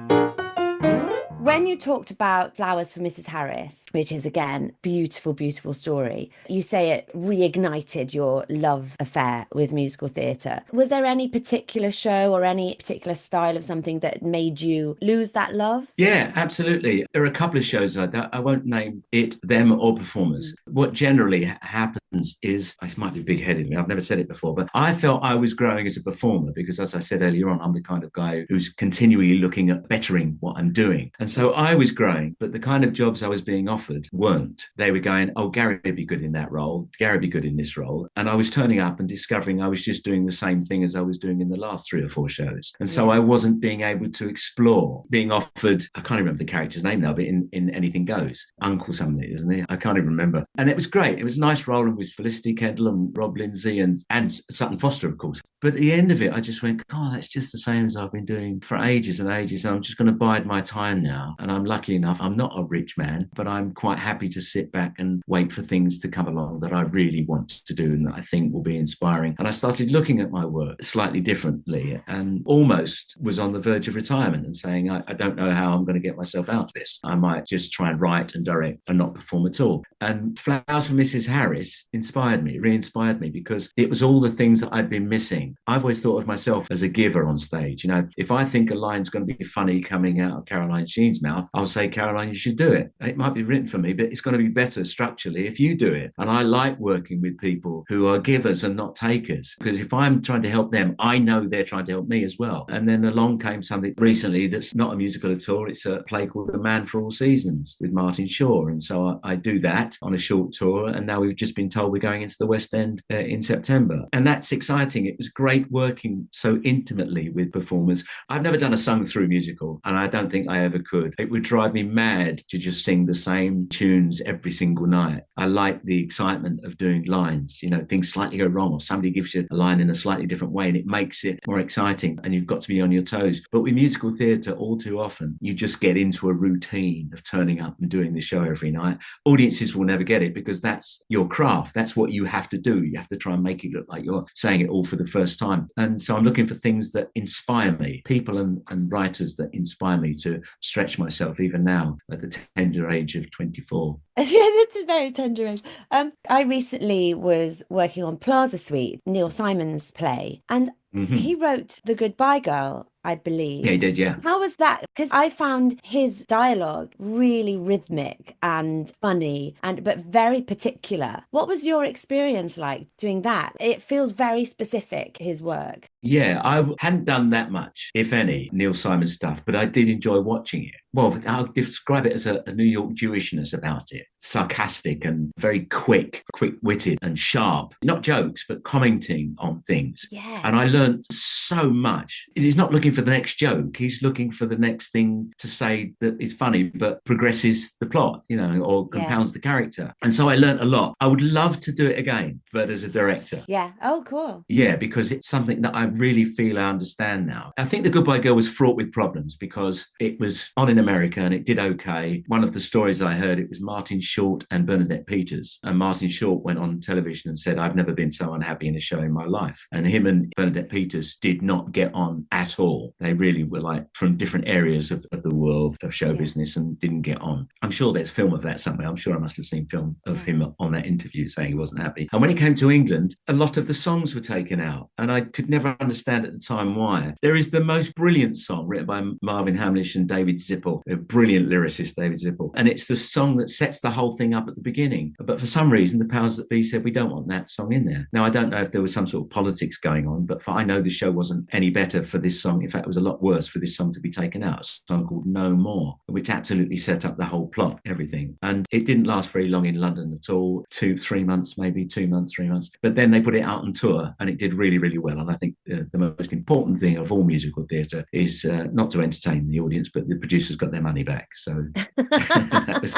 When you talked about Flowers for Mrs. Harris, which is, again, beautiful, beautiful story, you say it reignited your love affair with musical theatre. Was there any particular show or any particular style of something that made you lose that love? Yeah, absolutely. There are a couple of shows like that. I won't name it, them, or performers. What generally happens is, this might be big-headed, I've never said it before, but I felt I was growing as a performer because, as I said earlier on, I'm the kind of guy who's continually looking at bettering what I'm doing. And so I was growing, but the kind of jobs I was being offered weren't. They were going, oh, Gary would be good in that role. Gary would be good in this role. And I was turning up and discovering I was just doing the same thing as I was doing in the last 3 or 4 shows. And so I wasn't being able to explore, being offered, I can't remember the character's name now, but in Anything Goes, Uncle something, isn't he? I can't even remember. And it was great. It was a nice role with Felicity Kendall and Rob Lindsay and Sutton Foster, of course. But at the end of it, I just went, oh, that's just the same as I've been doing for ages and ages. And I'm just going to bide my time now. And I'm lucky enough, I'm not a rich man, but I'm quite happy to sit back and wait for things to come along that I really want to do and that I think will be inspiring. And I started looking at my work slightly differently and almost was on the verge of retirement and saying, I don't know how I'm going to get myself out of this. I might just try and write and direct and not perform at all. And Flowers for Mrs. Harris inspired me, re-inspired me, because it was all the things that I'd been missing. I've always thought of myself as a giver on stage. If I think a line's going to be funny coming out of Caroline Sheen's mouth, I'll say, Caroline, you should do it. It might be written for me, but it's going to be better structurally if you do it. And I like working with people who are givers and not takers, because if I'm trying to help them, I know they're trying to help me as well. And then along came something recently that's not a musical at all. It's a play called The Man for All Seasons with Martin Shaw. And so I do that on a short tour. And now we've just been told we're going into the West End in September. And that's exciting. It was great working so intimately with performers. I've never done a sung through musical, and I don't think I ever could. It would drive me mad to just sing the same tunes every single night. I like the excitement of doing lines. Things slightly go wrong or somebody gives you a line in a slightly different way and it makes it more exciting and you've got to be on your toes. But with musical theatre, all too often, you just get into a routine of turning up and doing the show every night. Audiences will never get it because that's your craft. That's what you have to do. You have to try and make it look like you're saying it all for the first time. And so I'm looking for things that inspire me, people and writers that inspire me to stretch myself even now at the tender age of 24. Yeah, that's a very tender age. I recently was working on Plaza Suite, Neil Simon's play, and he wrote The Goodbye Girl, I believe. Yeah, he did, yeah. How was that? Because I found his dialogue really rhythmic and funny, but very particular. What was your experience like doing that? It feels very specific, his work. Yeah, hadn't done that much, if any, Neil Simon stuff, but I did enjoy watching it. Well, I'll describe it as a New York Jewishness about it, sarcastic and very quick-witted and sharp. Not jokes, but commenting on things. Yeah. And I learned so much. He's not looking for the next joke. He's looking for the next thing to say that is funny, but progresses the plot, or compounds the character. And so I learned a lot. I would love to do it again, but as a director. Yeah. Oh, cool. Yeah, because it's something that I really feel I understand now. I think The Goodbye Girl was fraught with problems because it was on in America and it did okay. One of the stories I heard, it was Martin Short and Bernadette Peters. And Martin Short went on television and said, I've never been so unhappy in a show in my life. And him and Bernadette Peters did not get on at all. They really were like from different areas of the world of show business and didn't get on. I'm sure there's film of that somewhere. I'm sure I must have seen film of him on that interview saying he wasn't happy. And when he came to England, a lot of the songs were taken out. And I could never understand at the time why. There is the most brilliant song written by Marvin Hamlish and David Zippel, a brilliant lyricist, David Zippel. And it's the song that sets the whole thing up at the beginning. But for some reason, the powers that be said, we don't want that song in there. Now, I don't know if there was some sort of politics going on, but I know the show wasn't any better for this song. In fact, it was a lot worse for this song to be taken out. A song called No More, which absolutely set up the whole plot, everything. And it didn't last very long in London at all. 3 months, maybe 2 months, 3 months. But then they put it out on tour and it did really, really well. And I think the most important thing of all musical theatre is not to entertain the audience, but the producers got their money back. So that was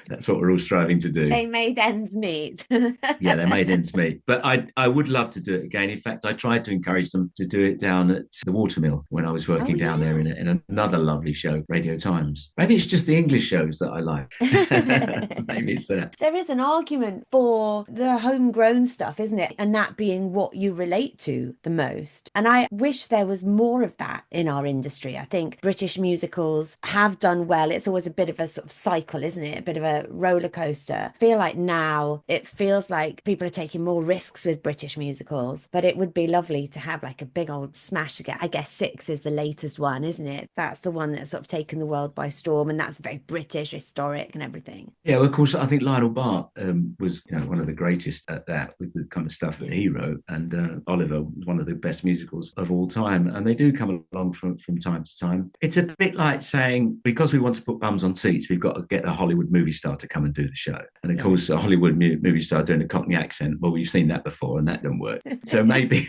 that's what we're all striving to do. They made ends meet. Yeah, they made ends meet. But I would love to do it again. In fact, I tried to encourage them to do it down at the Watermill when I was working down there in another lovely show, Radio Times. Maybe it's just the English shows that I like. Maybe it's that. There is an argument for the homegrown stuff, isn't it? And that being what you relate to the most. And I wish there was more of that in our industry. I think British musicals have done well. It's always a bit of a sort of cycle, isn't it? A bit of a roller coaster. I feel like now it feels like people are taking more risks with British musicals, but it would be lovely to have like a big old smash again. I guess Six is the latest one, isn't it? That's the one that's sort of taken the world by storm, and that's very British, historic and everything. Yeah, well, of course, I think Lionel Bart was one of the greatest at that with the kind of stuff that he wrote, and Oliver was one of the best musicals of all time, and they do come along from time to time. It's a bit like saying, because we want to put bums on seats, we've got to get a Hollywood movie star to come and do the show. And of course, a Hollywood movie star doing a Cockney accent, well, we've seen that before and that didn't work. So maybe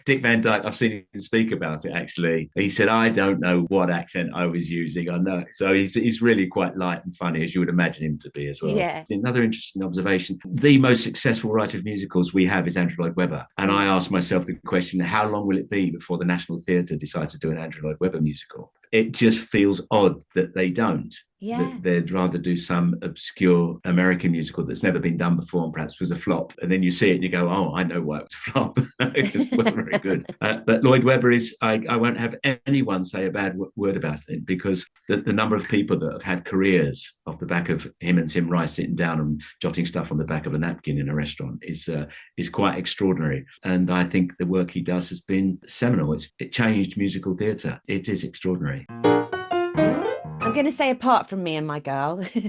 Dick Van Dyke, I've seen him speak about it actually. He said, I don't know what accent I was using. I know. So he's really quite light and funny, as you would imagine him to be as well. Yeah. Another interesting observation, the most successful writer of musicals we have is Andrew Lloyd Webber. And I asked myself the question, how long will it be before the National Theatre decide to do an Andrew Lloyd Webber musical? It just feels odd that they don't. Yeah. They'd rather do some obscure American musical that's never been done before and perhaps was a flop. And then you see it and you go, oh, I know why it was a flop. It wasn't very good. But Lloyd Webber is, I won't have anyone say a bad word about it, because the number of people that have had careers off the back of him and Tim Rice sitting down and jotting stuff on the back of a napkin in a restaurant is quite extraordinary. And I think the work he does has been seminal. It changed musical theatre. It is extraordinary. I'm going to say apart from Me and My Girl. So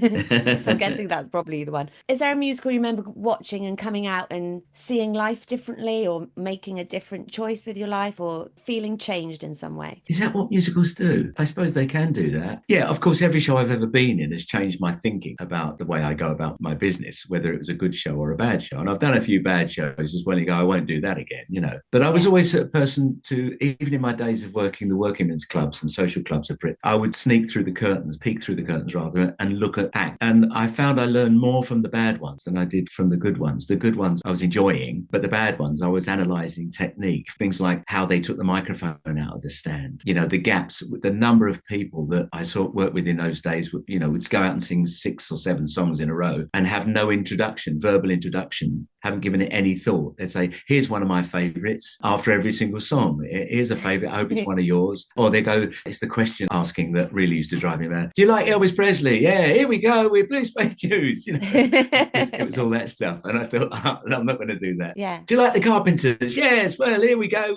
I'm guessing that's probably the one. Is there a musical you remember watching and coming out and seeing life differently, or making a different choice with your life, or feeling changed in some way? Is that what musicals do? I suppose they can do that. Yeah, of course, every show I've ever been in has changed my thinking about the way I go about my business, whether it was a good show or a bad show. And I've done a few bad shows as well. You go, I won't do that again, But I was always a person to, even in my days of working the working men's clubs and social clubs of Britain, I would sneak through the peek through the curtains rather, and look at act. And I found I learned more from the bad ones than I did from the good ones. The good ones I was enjoying, but the bad ones I was analysing technique, things like how they took the microphone out of the stand, the gaps, the number of people that I saw work with in those days, would go out and sing 6 or 7 songs in a row and have no introduction, verbal introduction, haven't given it any thought. They'd say, here's one of my favourites after every single song. Here's a favourite, I hope it's one of yours. Or they go, it's the question asking that really used to drive me mad. Do you like Elvis Presley? Yeah, here we go, we're Blue Suede Shoes. It was all that stuff. And I thought, I'm not going to do that. Yeah. Do you like the Carpenters? Yes, well, here we go.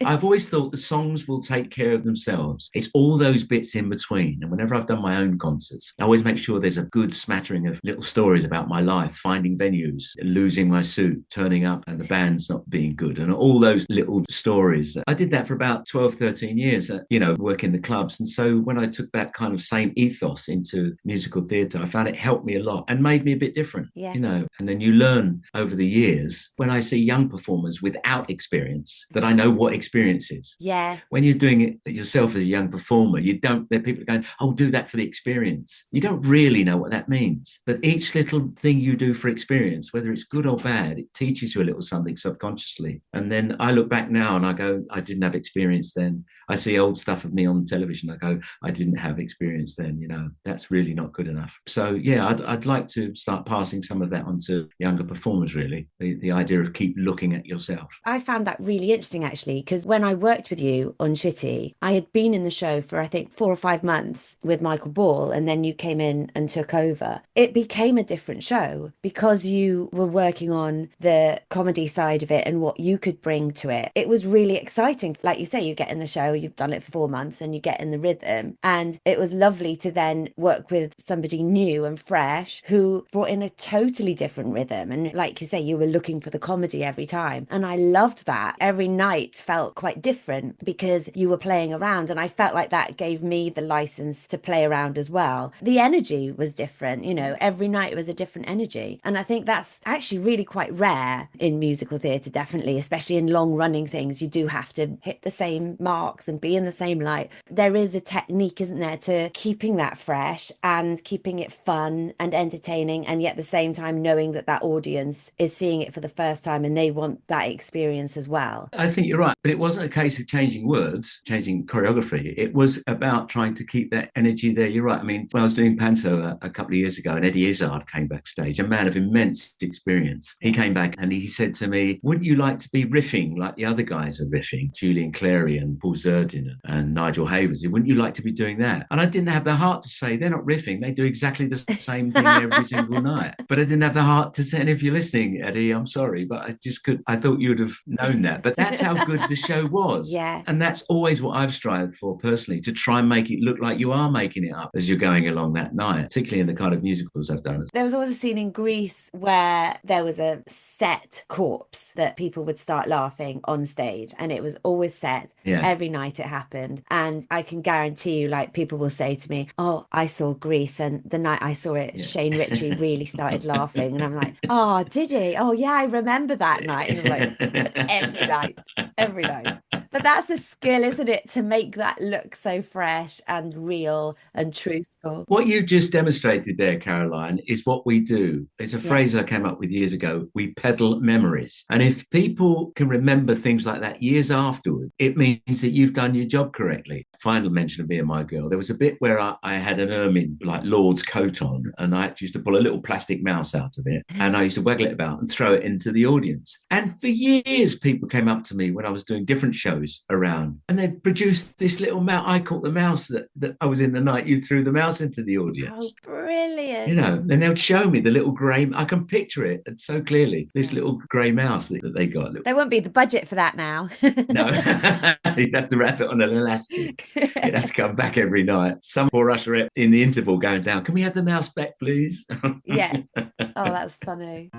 I've always thought the songs will take care of themselves. It's all those bits in between. And whenever I've done my own concerts, I always make sure there's a good smattering of little stories about my life, finding venues, losing losing my suit, turning up and the band's not being good, and all those little stories. I did that for about 12, 13 years, working the clubs. And so when I took that kind of same ethos into musical theatre, I found it helped me a lot and made me a bit different, and then you learn over the years. When I see young performers without experience, that I know what experience is. Yeah. When you're doing it yourself as a young performer, there are people going, oh, do that for the experience. You don't really know what that means. But each little thing you do for experience, whether it's good or bad, it teaches you a little something subconsciously. And then I look back now and I go, I didn't have experience then. I see old stuff of me on television. I go, I didn't have experience then. That's really not good enough. So yeah, I'd like to start passing some of that on to younger performers, really. The idea of keep looking at yourself. I found that really interesting, actually, because when I worked with you on Shitty, I had been in the show for, I think, 4 or 5 months with Michael Ball, and then you came in and took over. It became a different show because you were working on the comedy side of it and what you could bring to it. It was really exciting. Like you say, you get in the show, you've done it for 4 months, and you get in the rhythm. And it was lovely to then work with somebody new and fresh who brought in a totally different rhythm. And like you say, you were looking for the comedy every time. And I loved that. Every night felt quite different because you were playing around. And I felt like that gave me the license to play around as well. The energy was different, every night was a different energy. And I think that's actually really quite rare in musical theatre, definitely, especially in long running things. You do have to hit the same marks and be in the same light. There is a technique, isn't there, to keeping that fresh and keeping it fun and entertaining, and yet at the same time knowing that audience is seeing it for the first time and they want that experience as well. I think you're right, but it wasn't a case of changing words, changing choreography. It was about trying to keep that energy there. You're right. I mean, when I was doing Panto a couple of years ago, and Eddie Izzard came backstage, a man of immense experience. He came back and he said to me, wouldn't you like to be riffing like the other guys are riffing? Julian Clary and Paul Zerdin and Nigel Havers. Wouldn't you like to be doing that? And I didn't have the heart to say, they're not riffing. They do exactly the same thing every single night. But I didn't have the heart to say, and if you're listening, Eddie, I'm sorry, but I just could. I thought you would have known that. But that's how good the show was. Yeah. And that's always what I've strived for personally, to try and make it look like you are making it up as you're going along that night, particularly in the kind of musicals I've done. There was always a scene in Greece where there was a set corpse that people would start laughing on stage, and it was always set. Yeah. Every night it happened. And I can guarantee you, like, people will say to me, oh, I saw Grease, and the night I saw it, Shane Ritchie really started laughing. And I'm like, oh, did he? Oh, yeah, I remember that night. And I'm like, every night. But that's a skill, isn't it, to make that look so fresh and real and truthful. What you just demonstrated there, Caroline, is what we do. It's a phrase I came up with years ago. We peddle memories. And if people can remember things like that years afterward, it means that you've done your job correctly. Final mention of Me and My Girl. There was a bit where I had an ermine, like Lord's coat on, and I used to pull a little plastic mouse out of it, and I used to waggle it about and throw it into the audience. And for years, people came up to me when I was doing different shows around, and they'd produce this little mouse. I caught the mouse that I was in the night you threw the mouse into the audience. Oh, brilliant. And they would show me the little grey, I can picture it so clearly, this little grey mouse that they got. There won't be the budget for that now. No, you'd have to wrap it on an elastic. You'd have to come back every night. Some poor usher in the interval going down, can we have the mouse back, please? Yeah. Oh, that's funny.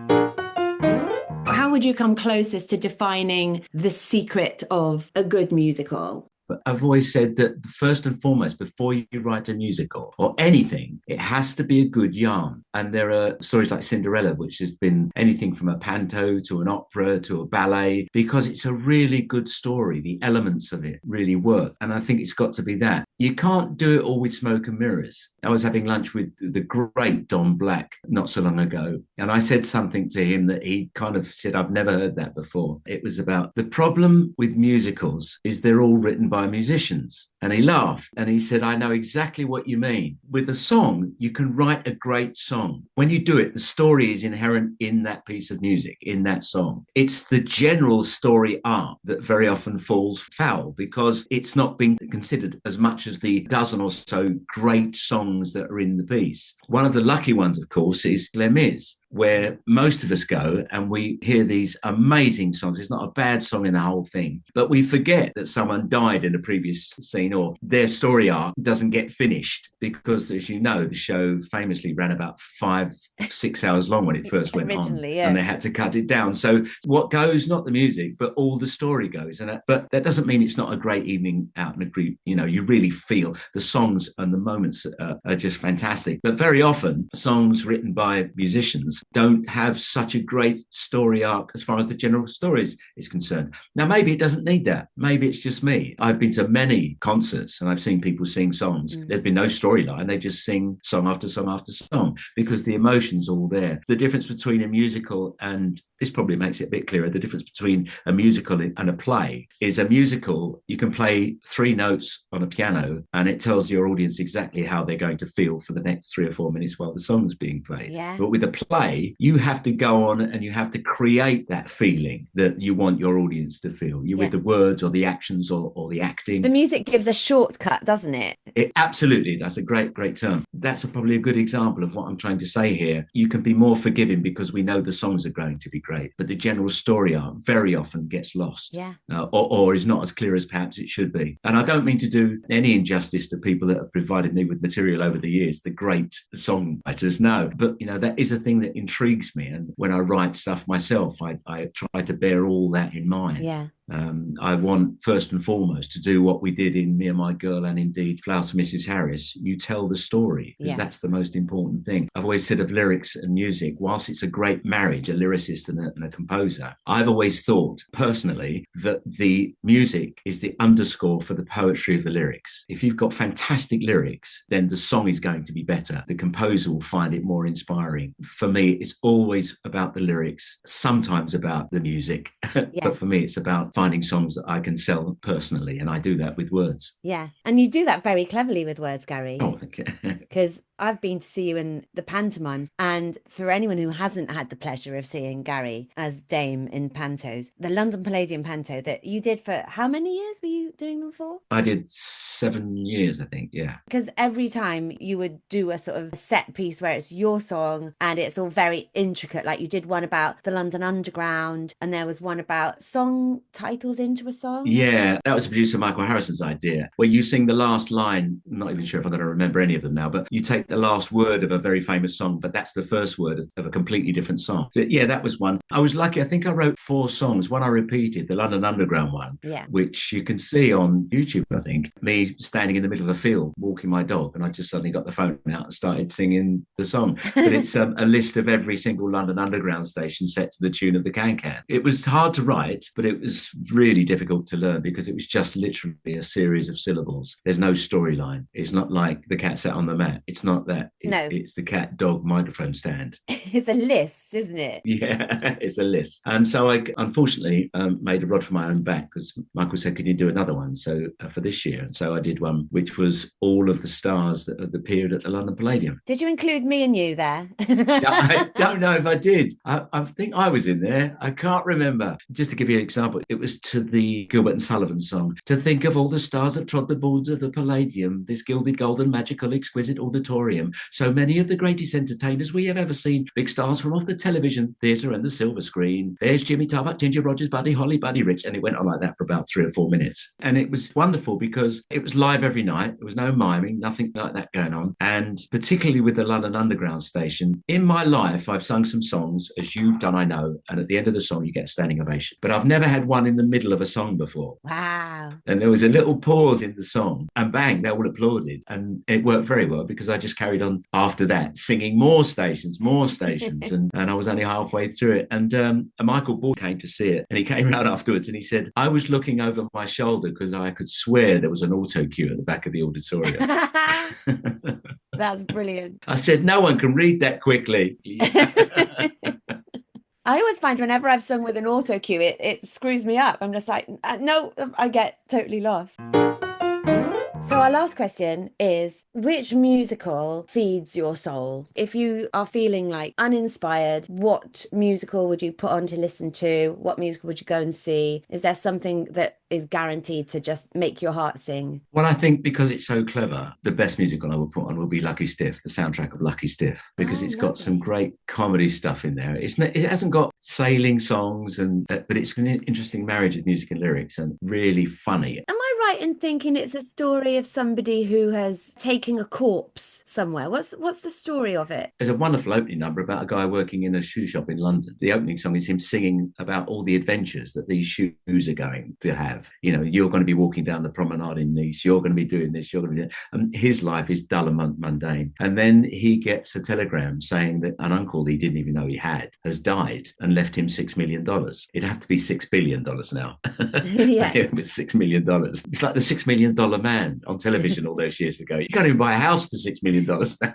How would you come closest to defining the secret of a good musical? But I've always said that first and foremost, before you write a musical or anything, it has to be a good yarn. And there are stories like Cinderella, which has been anything from a panto to an opera to a ballet, because it's a really good story. The elements of it really work. And I think it's got to be that. You can't do it all with smoke and mirrors. I was having lunch with the great Don Black not so long ago, and I said something to him that he kind of said, I've never heard that before. It was about the problem with musicals is they're all written by musicians. And he laughed and he said, I know exactly what you mean. With a song, you can write a great song. When you do it, the story is inherent in that piece of music, in that song. It's the general story arc that very often falls foul because it's not being considered as much as the dozen or so great songs that are in the piece. One of the lucky ones, of course, is Les Mis, where most of us go and we hear these amazing songs. It's not a bad song in the whole thing, but we forget that someone died in a previous scene, or their story arc doesn't get finished because, as you know, the show famously ran about 5-6 hours long when it first went on, and they had to cut it down. So what goes, not the music, but all the story goes. But that doesn't mean it's not a great evening out in a group. You know, you really feel the songs and the moments are just fantastic. But very often, songs written by musicians don't have such a great story arc as far as the general story is concerned. Now, maybe it doesn't need that. Maybe it's just me. I've been to many concerts and I've seen people sing songs. There's been no storyline. They just sing song after song after song because the emotion's all there. The difference between a musical, and this probably makes it a bit clearer, the difference between a musical and a play is a musical, you can play 3 notes on a piano and it tells your audience exactly how they're going to feel for the next 3 or 4 minutes while the song's being played. Yeah. But with a play, you have to go on and you have to create that feeling that you want your audience to feel. With the words or the actions or the acting. The music gives a shortcut, doesn't it? It absolutely. That's a great term. That's probably a good example of what I'm trying to say here. You can be more forgiving because we know the songs are going to be great, but the general story arc very often gets lost, or is not as clear as perhaps it should be. And I don't mean to do any injustice to people that have provided me with material over the years, the great songwriters, no. But, you know, that is a thing that intrigues me. And when I write stuff myself, I try to bear all that in mind. Yeah. I want, first and foremost, to do what we did in Me and My Girl and indeed Flowers for Mrs. Harris. You tell the story, because that's the most important thing. I've always said of lyrics and music, whilst it's a great marriage, a lyricist and a composer, I've always thought, personally, that the music is the underscore for the poetry of the lyrics. If you've got fantastic lyrics, then the song is going to be better. The composer will find it more inspiring. For me, it's always about the lyrics, sometimes about the music, but for me, it's about finding songs that I can sell personally, and I do that with words. Yeah, and you do that very cleverly with words, Gary. Oh, thank you. Because I've been to see you in the pantomimes, and for anyone who hasn't had the pleasure of seeing Gary as Dame in pantos, the London Palladium panto that you did for how many years were you doing them for? I did 7 years, I think, yeah. Because every time you would do a sort of set piece where it's your song and it's all very intricate, like you did one about the London Underground and there was one about song titles into a song. Yeah, that was producer Michael Harrison's idea, where you sing the last line. I'm not even sure if I'm going to remember any of them now, but you take the last word of a very famous song, but that's the first word of a completely different song. But yeah, that was one. I was lucky. I think I wrote 4 songs. One I repeated, the London Underground one, which you can see on YouTube, I think. Me standing in the middle of a field, walking my dog, and I just suddenly got the phone out and started singing the song. But it's a list of every single London Underground station set to the tune of the Can-Can. It was hard to write, but it was really difficult to learn because it was just literally a series of syllables. There's no storyline. It's not like the cat sat on the mat. It's not that. It's the cat dog microphone stand. It's a list, isn't it? Yeah, it's a list. And so I unfortunately made a rod for my own back because Michael said, can you do another one? So for this year. And so I did one, which was all of the stars that had appeared at the London Palladium. Did you include me and you there? I don't know if I did. I think I was in there. I can't remember. Just to give you an example, it was to the Gilbert and Sullivan song. To think of all the stars that trod the boards of the Palladium, this gilded, golden, magical, exquisite auditorium. So many of the greatest entertainers we have ever seen. Big stars from off the television theatre and the silver screen. There's Jimmy Tarbuck, Ginger Rogers, Buddy Holly, Buddy Rich. And it went on like that for about 3 or 4 minutes. And it was wonderful because it was live every night. There was no miming, nothing like that going on. And particularly with the London Underground station, in my life, I've sung some songs, as you've done, I know. And at the end of the song, you get a standing ovation. But I've never had one in the middle of a song before. Wow. And there was a little pause in the song and bang, they all applauded. And it worked very well because I just carried on after that, singing more stations. and I was only halfway through it. And Michael Ball came to see it and he came out afterwards and he said, I was looking over my shoulder because I could swear there was an auto cue at the back of the auditorium. That's brilliant. I said, no one can read that quickly. I always find whenever I've sung with an auto cue, it screws me up. I'm just like, no, I get totally lost. So our last question is, which musical feeds your soul? If you are feeling like uninspired, what musical would you put on to listen to? What musical would you go and see? Is there something that is guaranteed to just make your heart sing? Well, I think because it's so clever, the best musical I will put on will be Lucky Stiff, the soundtrack of Lucky Stiff, because it's got some great comedy stuff in there. It hasn't got sailing songs, but it's an interesting marriage of music and lyrics and really funny. Am I right right in thinking it's a story of somebody who has taken a corpse somewhere? What's the story of it? There's a wonderful opening number about a guy working in a shoe shop in London. The opening song is him singing about all the adventures that these shoes are going to have. You know, you're going to be walking down the promenade in Nice. You're going to be doing this. You're going to be doing. And his life is dull and mundane. And then he gets a telegram saying that an uncle he didn't even know he had has died and left him $6 million. It'd have to be $6 billion now. Yeah. With $6 million. It's like the $6 million man on television all those years ago. You can't even buy a house for $6 million now.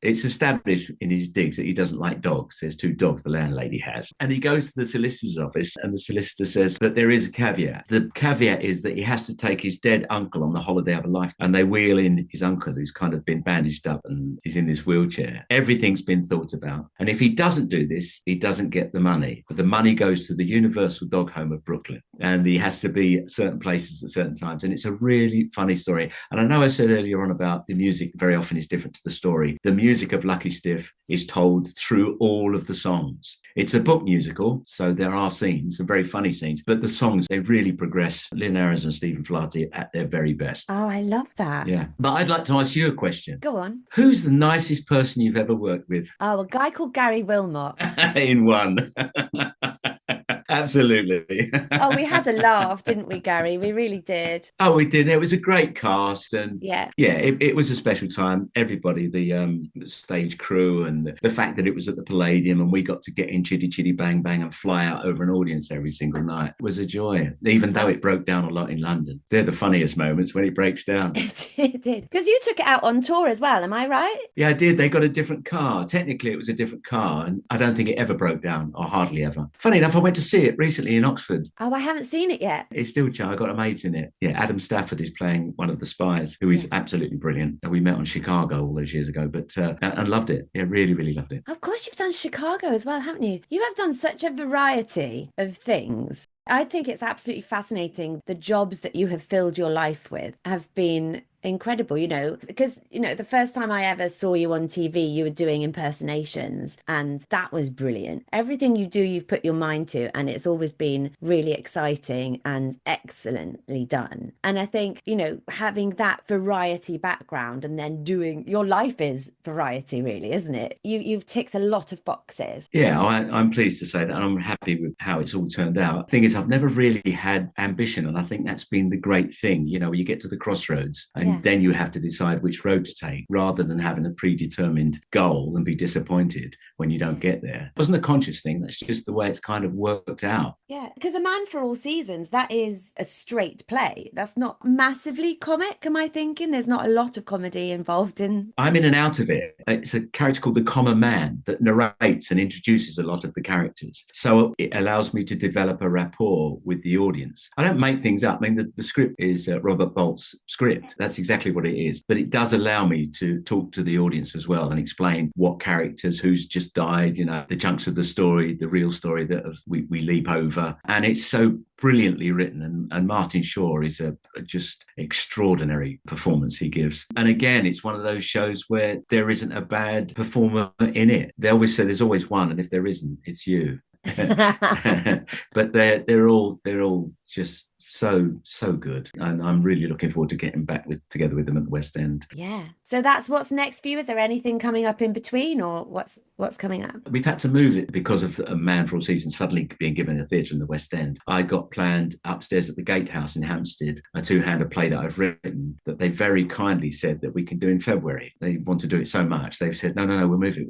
It's established in his digs that he doesn't like dogs. There's 2 dogs the landlady has. And he goes to the solicitor's office and the solicitor says that there is a caveat. The caveat is that he has to take his dead uncle on the holiday of a life. And they wheel in his uncle who's kind of been bandaged up and he's in this wheelchair. Everything's been thought about. And if he doesn't do this, he doesn't get the money. But the money goes to the Universal Dog Home of Brooklyn. And he has to be at certain places at certain times. And it's a really funny story. And I know I said earlier on about the music very often is different to the story. The music of Lucky Stiff is told through all of the songs. It's a book musical, so there are scenes, some very funny scenes, but the songs, they really progress. Lynn Ahrens and Stephen Flaherty at their very best. Oh, I love that. Yeah. But I'd like to ask you a question. Go on. Who's the nicest person you've ever worked with? Oh, a guy called Gary Wilmot. In one. Absolutely. Oh, we had a laugh, didn't we, Gary? We really did. Oh, we did. It was a great cast, and yeah, it was a special time. Everybody, the stage crew, and the fact that it was at the Palladium, and we got to get in Chitty Chitty Bang Bang and fly out over an audience every single night was a joy. Even though it broke down a lot in London, they're the funniest moments when it breaks down. It did, because you took it out on tour as well. Am I right? Yeah, I did. They got a different car. Technically, it was a different car, and I don't think it ever broke down, or hardly ever. Funny enough, I went to see it recently in Oxford. Oh, I haven't seen it yet. It's still I got a mate in it. Yeah, Adam Stafford is playing one of the spies, who is absolutely brilliant. And we met on Chicago all those years ago, but and loved it. Yeah, really, really loved it. Of course, you've done Chicago as well, haven't you? You have done such a variety of things. I think it's absolutely fascinating. The jobs that you have filled your life with have been incredible, because the first time I ever saw you on TV, you were doing impersonations, and that was brilliant. Everything you do, you've put your mind to, and it's always been really exciting and excellently done. And I think having that variety background, and then doing your life is variety, really, isn't it? You've ticked a lot of boxes. Yeah, I'm pleased to say that, and I'm happy with how it's all turned out. The thing is, I've never really had ambition, and I think that's been the great thing. You get to the crossroads and then you have to decide which road to take, rather than having a predetermined goal and be disappointed when you don't get there. It wasn't a conscious thing. That's just the way it's kind of worked out. Yeah, because A Man for All Seasons, that is a straight play. That's not massively comic, am I thinking? There's not a lot of comedy involved in... I'm in and out of it. It's a character called the Common Man that narrates and introduces a lot of the characters. So it allows me to develop a rapport with the audience. I don't make things up. I mean, the script is Robert Bolt's script. That's exactly what it is. But it does allow me to talk to the audience as well and explain what characters, who's just died, the chunks of the story, the real story that we leap over. And it's so brilliantly written, and Martin Shaw is a just extraordinary performance he gives. And again, it's one of those shows where there isn't a bad performer in it. They always say there's always one, and if there isn't, it's you. But they're all just so good, and I'm really looking forward to getting back together with them at the West End. Yeah. So that's what's next for you. Is there anything coming up in between, or what's coming up? We've had to move it because of A Man for All Seasons suddenly being given a theatre in the West End. I got planned upstairs at the Gatehouse in Hampstead, a two-hander play that I've written that they very kindly said that we can do in February. They want to do it so much. They've said, no, we'll move it.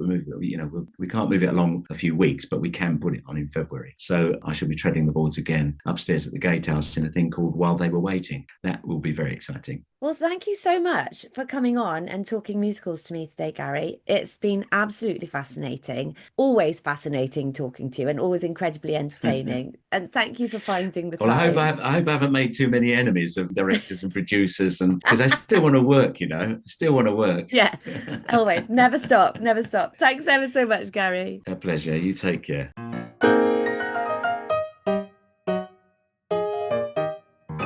We can't move it along a few weeks, but we can put it on in February. So I shall be treading the boards again upstairs at the Gatehouse in a thing called While They Were Waiting. That will be very exciting. Well, thank you so much for coming on and talking musicals to me today, Gary. It's been absolutely fascinating. Always fascinating talking to you, and always incredibly entertaining. And thank you for finding the time. Well, I hope I haven't made too many enemies of directors and producers, and because I still want to work, still want to work. Yeah, always. Never stop. Never stop. Thanks ever so much, Gary. A pleasure. You take care.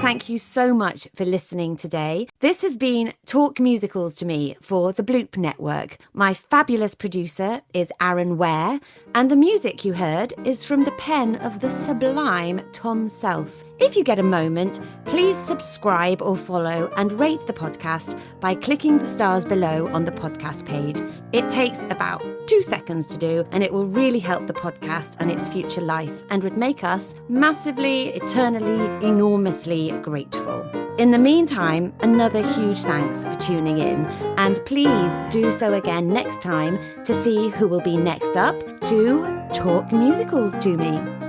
Thank you so much for listening today. This has been Talk Musicals to Me for the Bloop Network. My fabulous producer is Aaron Ware. And the music you heard is from the pen of the sublime Tom Self. If you get a moment, please subscribe or follow and rate the podcast by clicking the stars below on the podcast page. It takes about 2 seconds to do, and it will really help the podcast and its future life and would make us massively, eternally, enormously grateful. In the meantime, another huge thanks for tuning in, and please do so again next time to see who will be next up to talk musicals to me.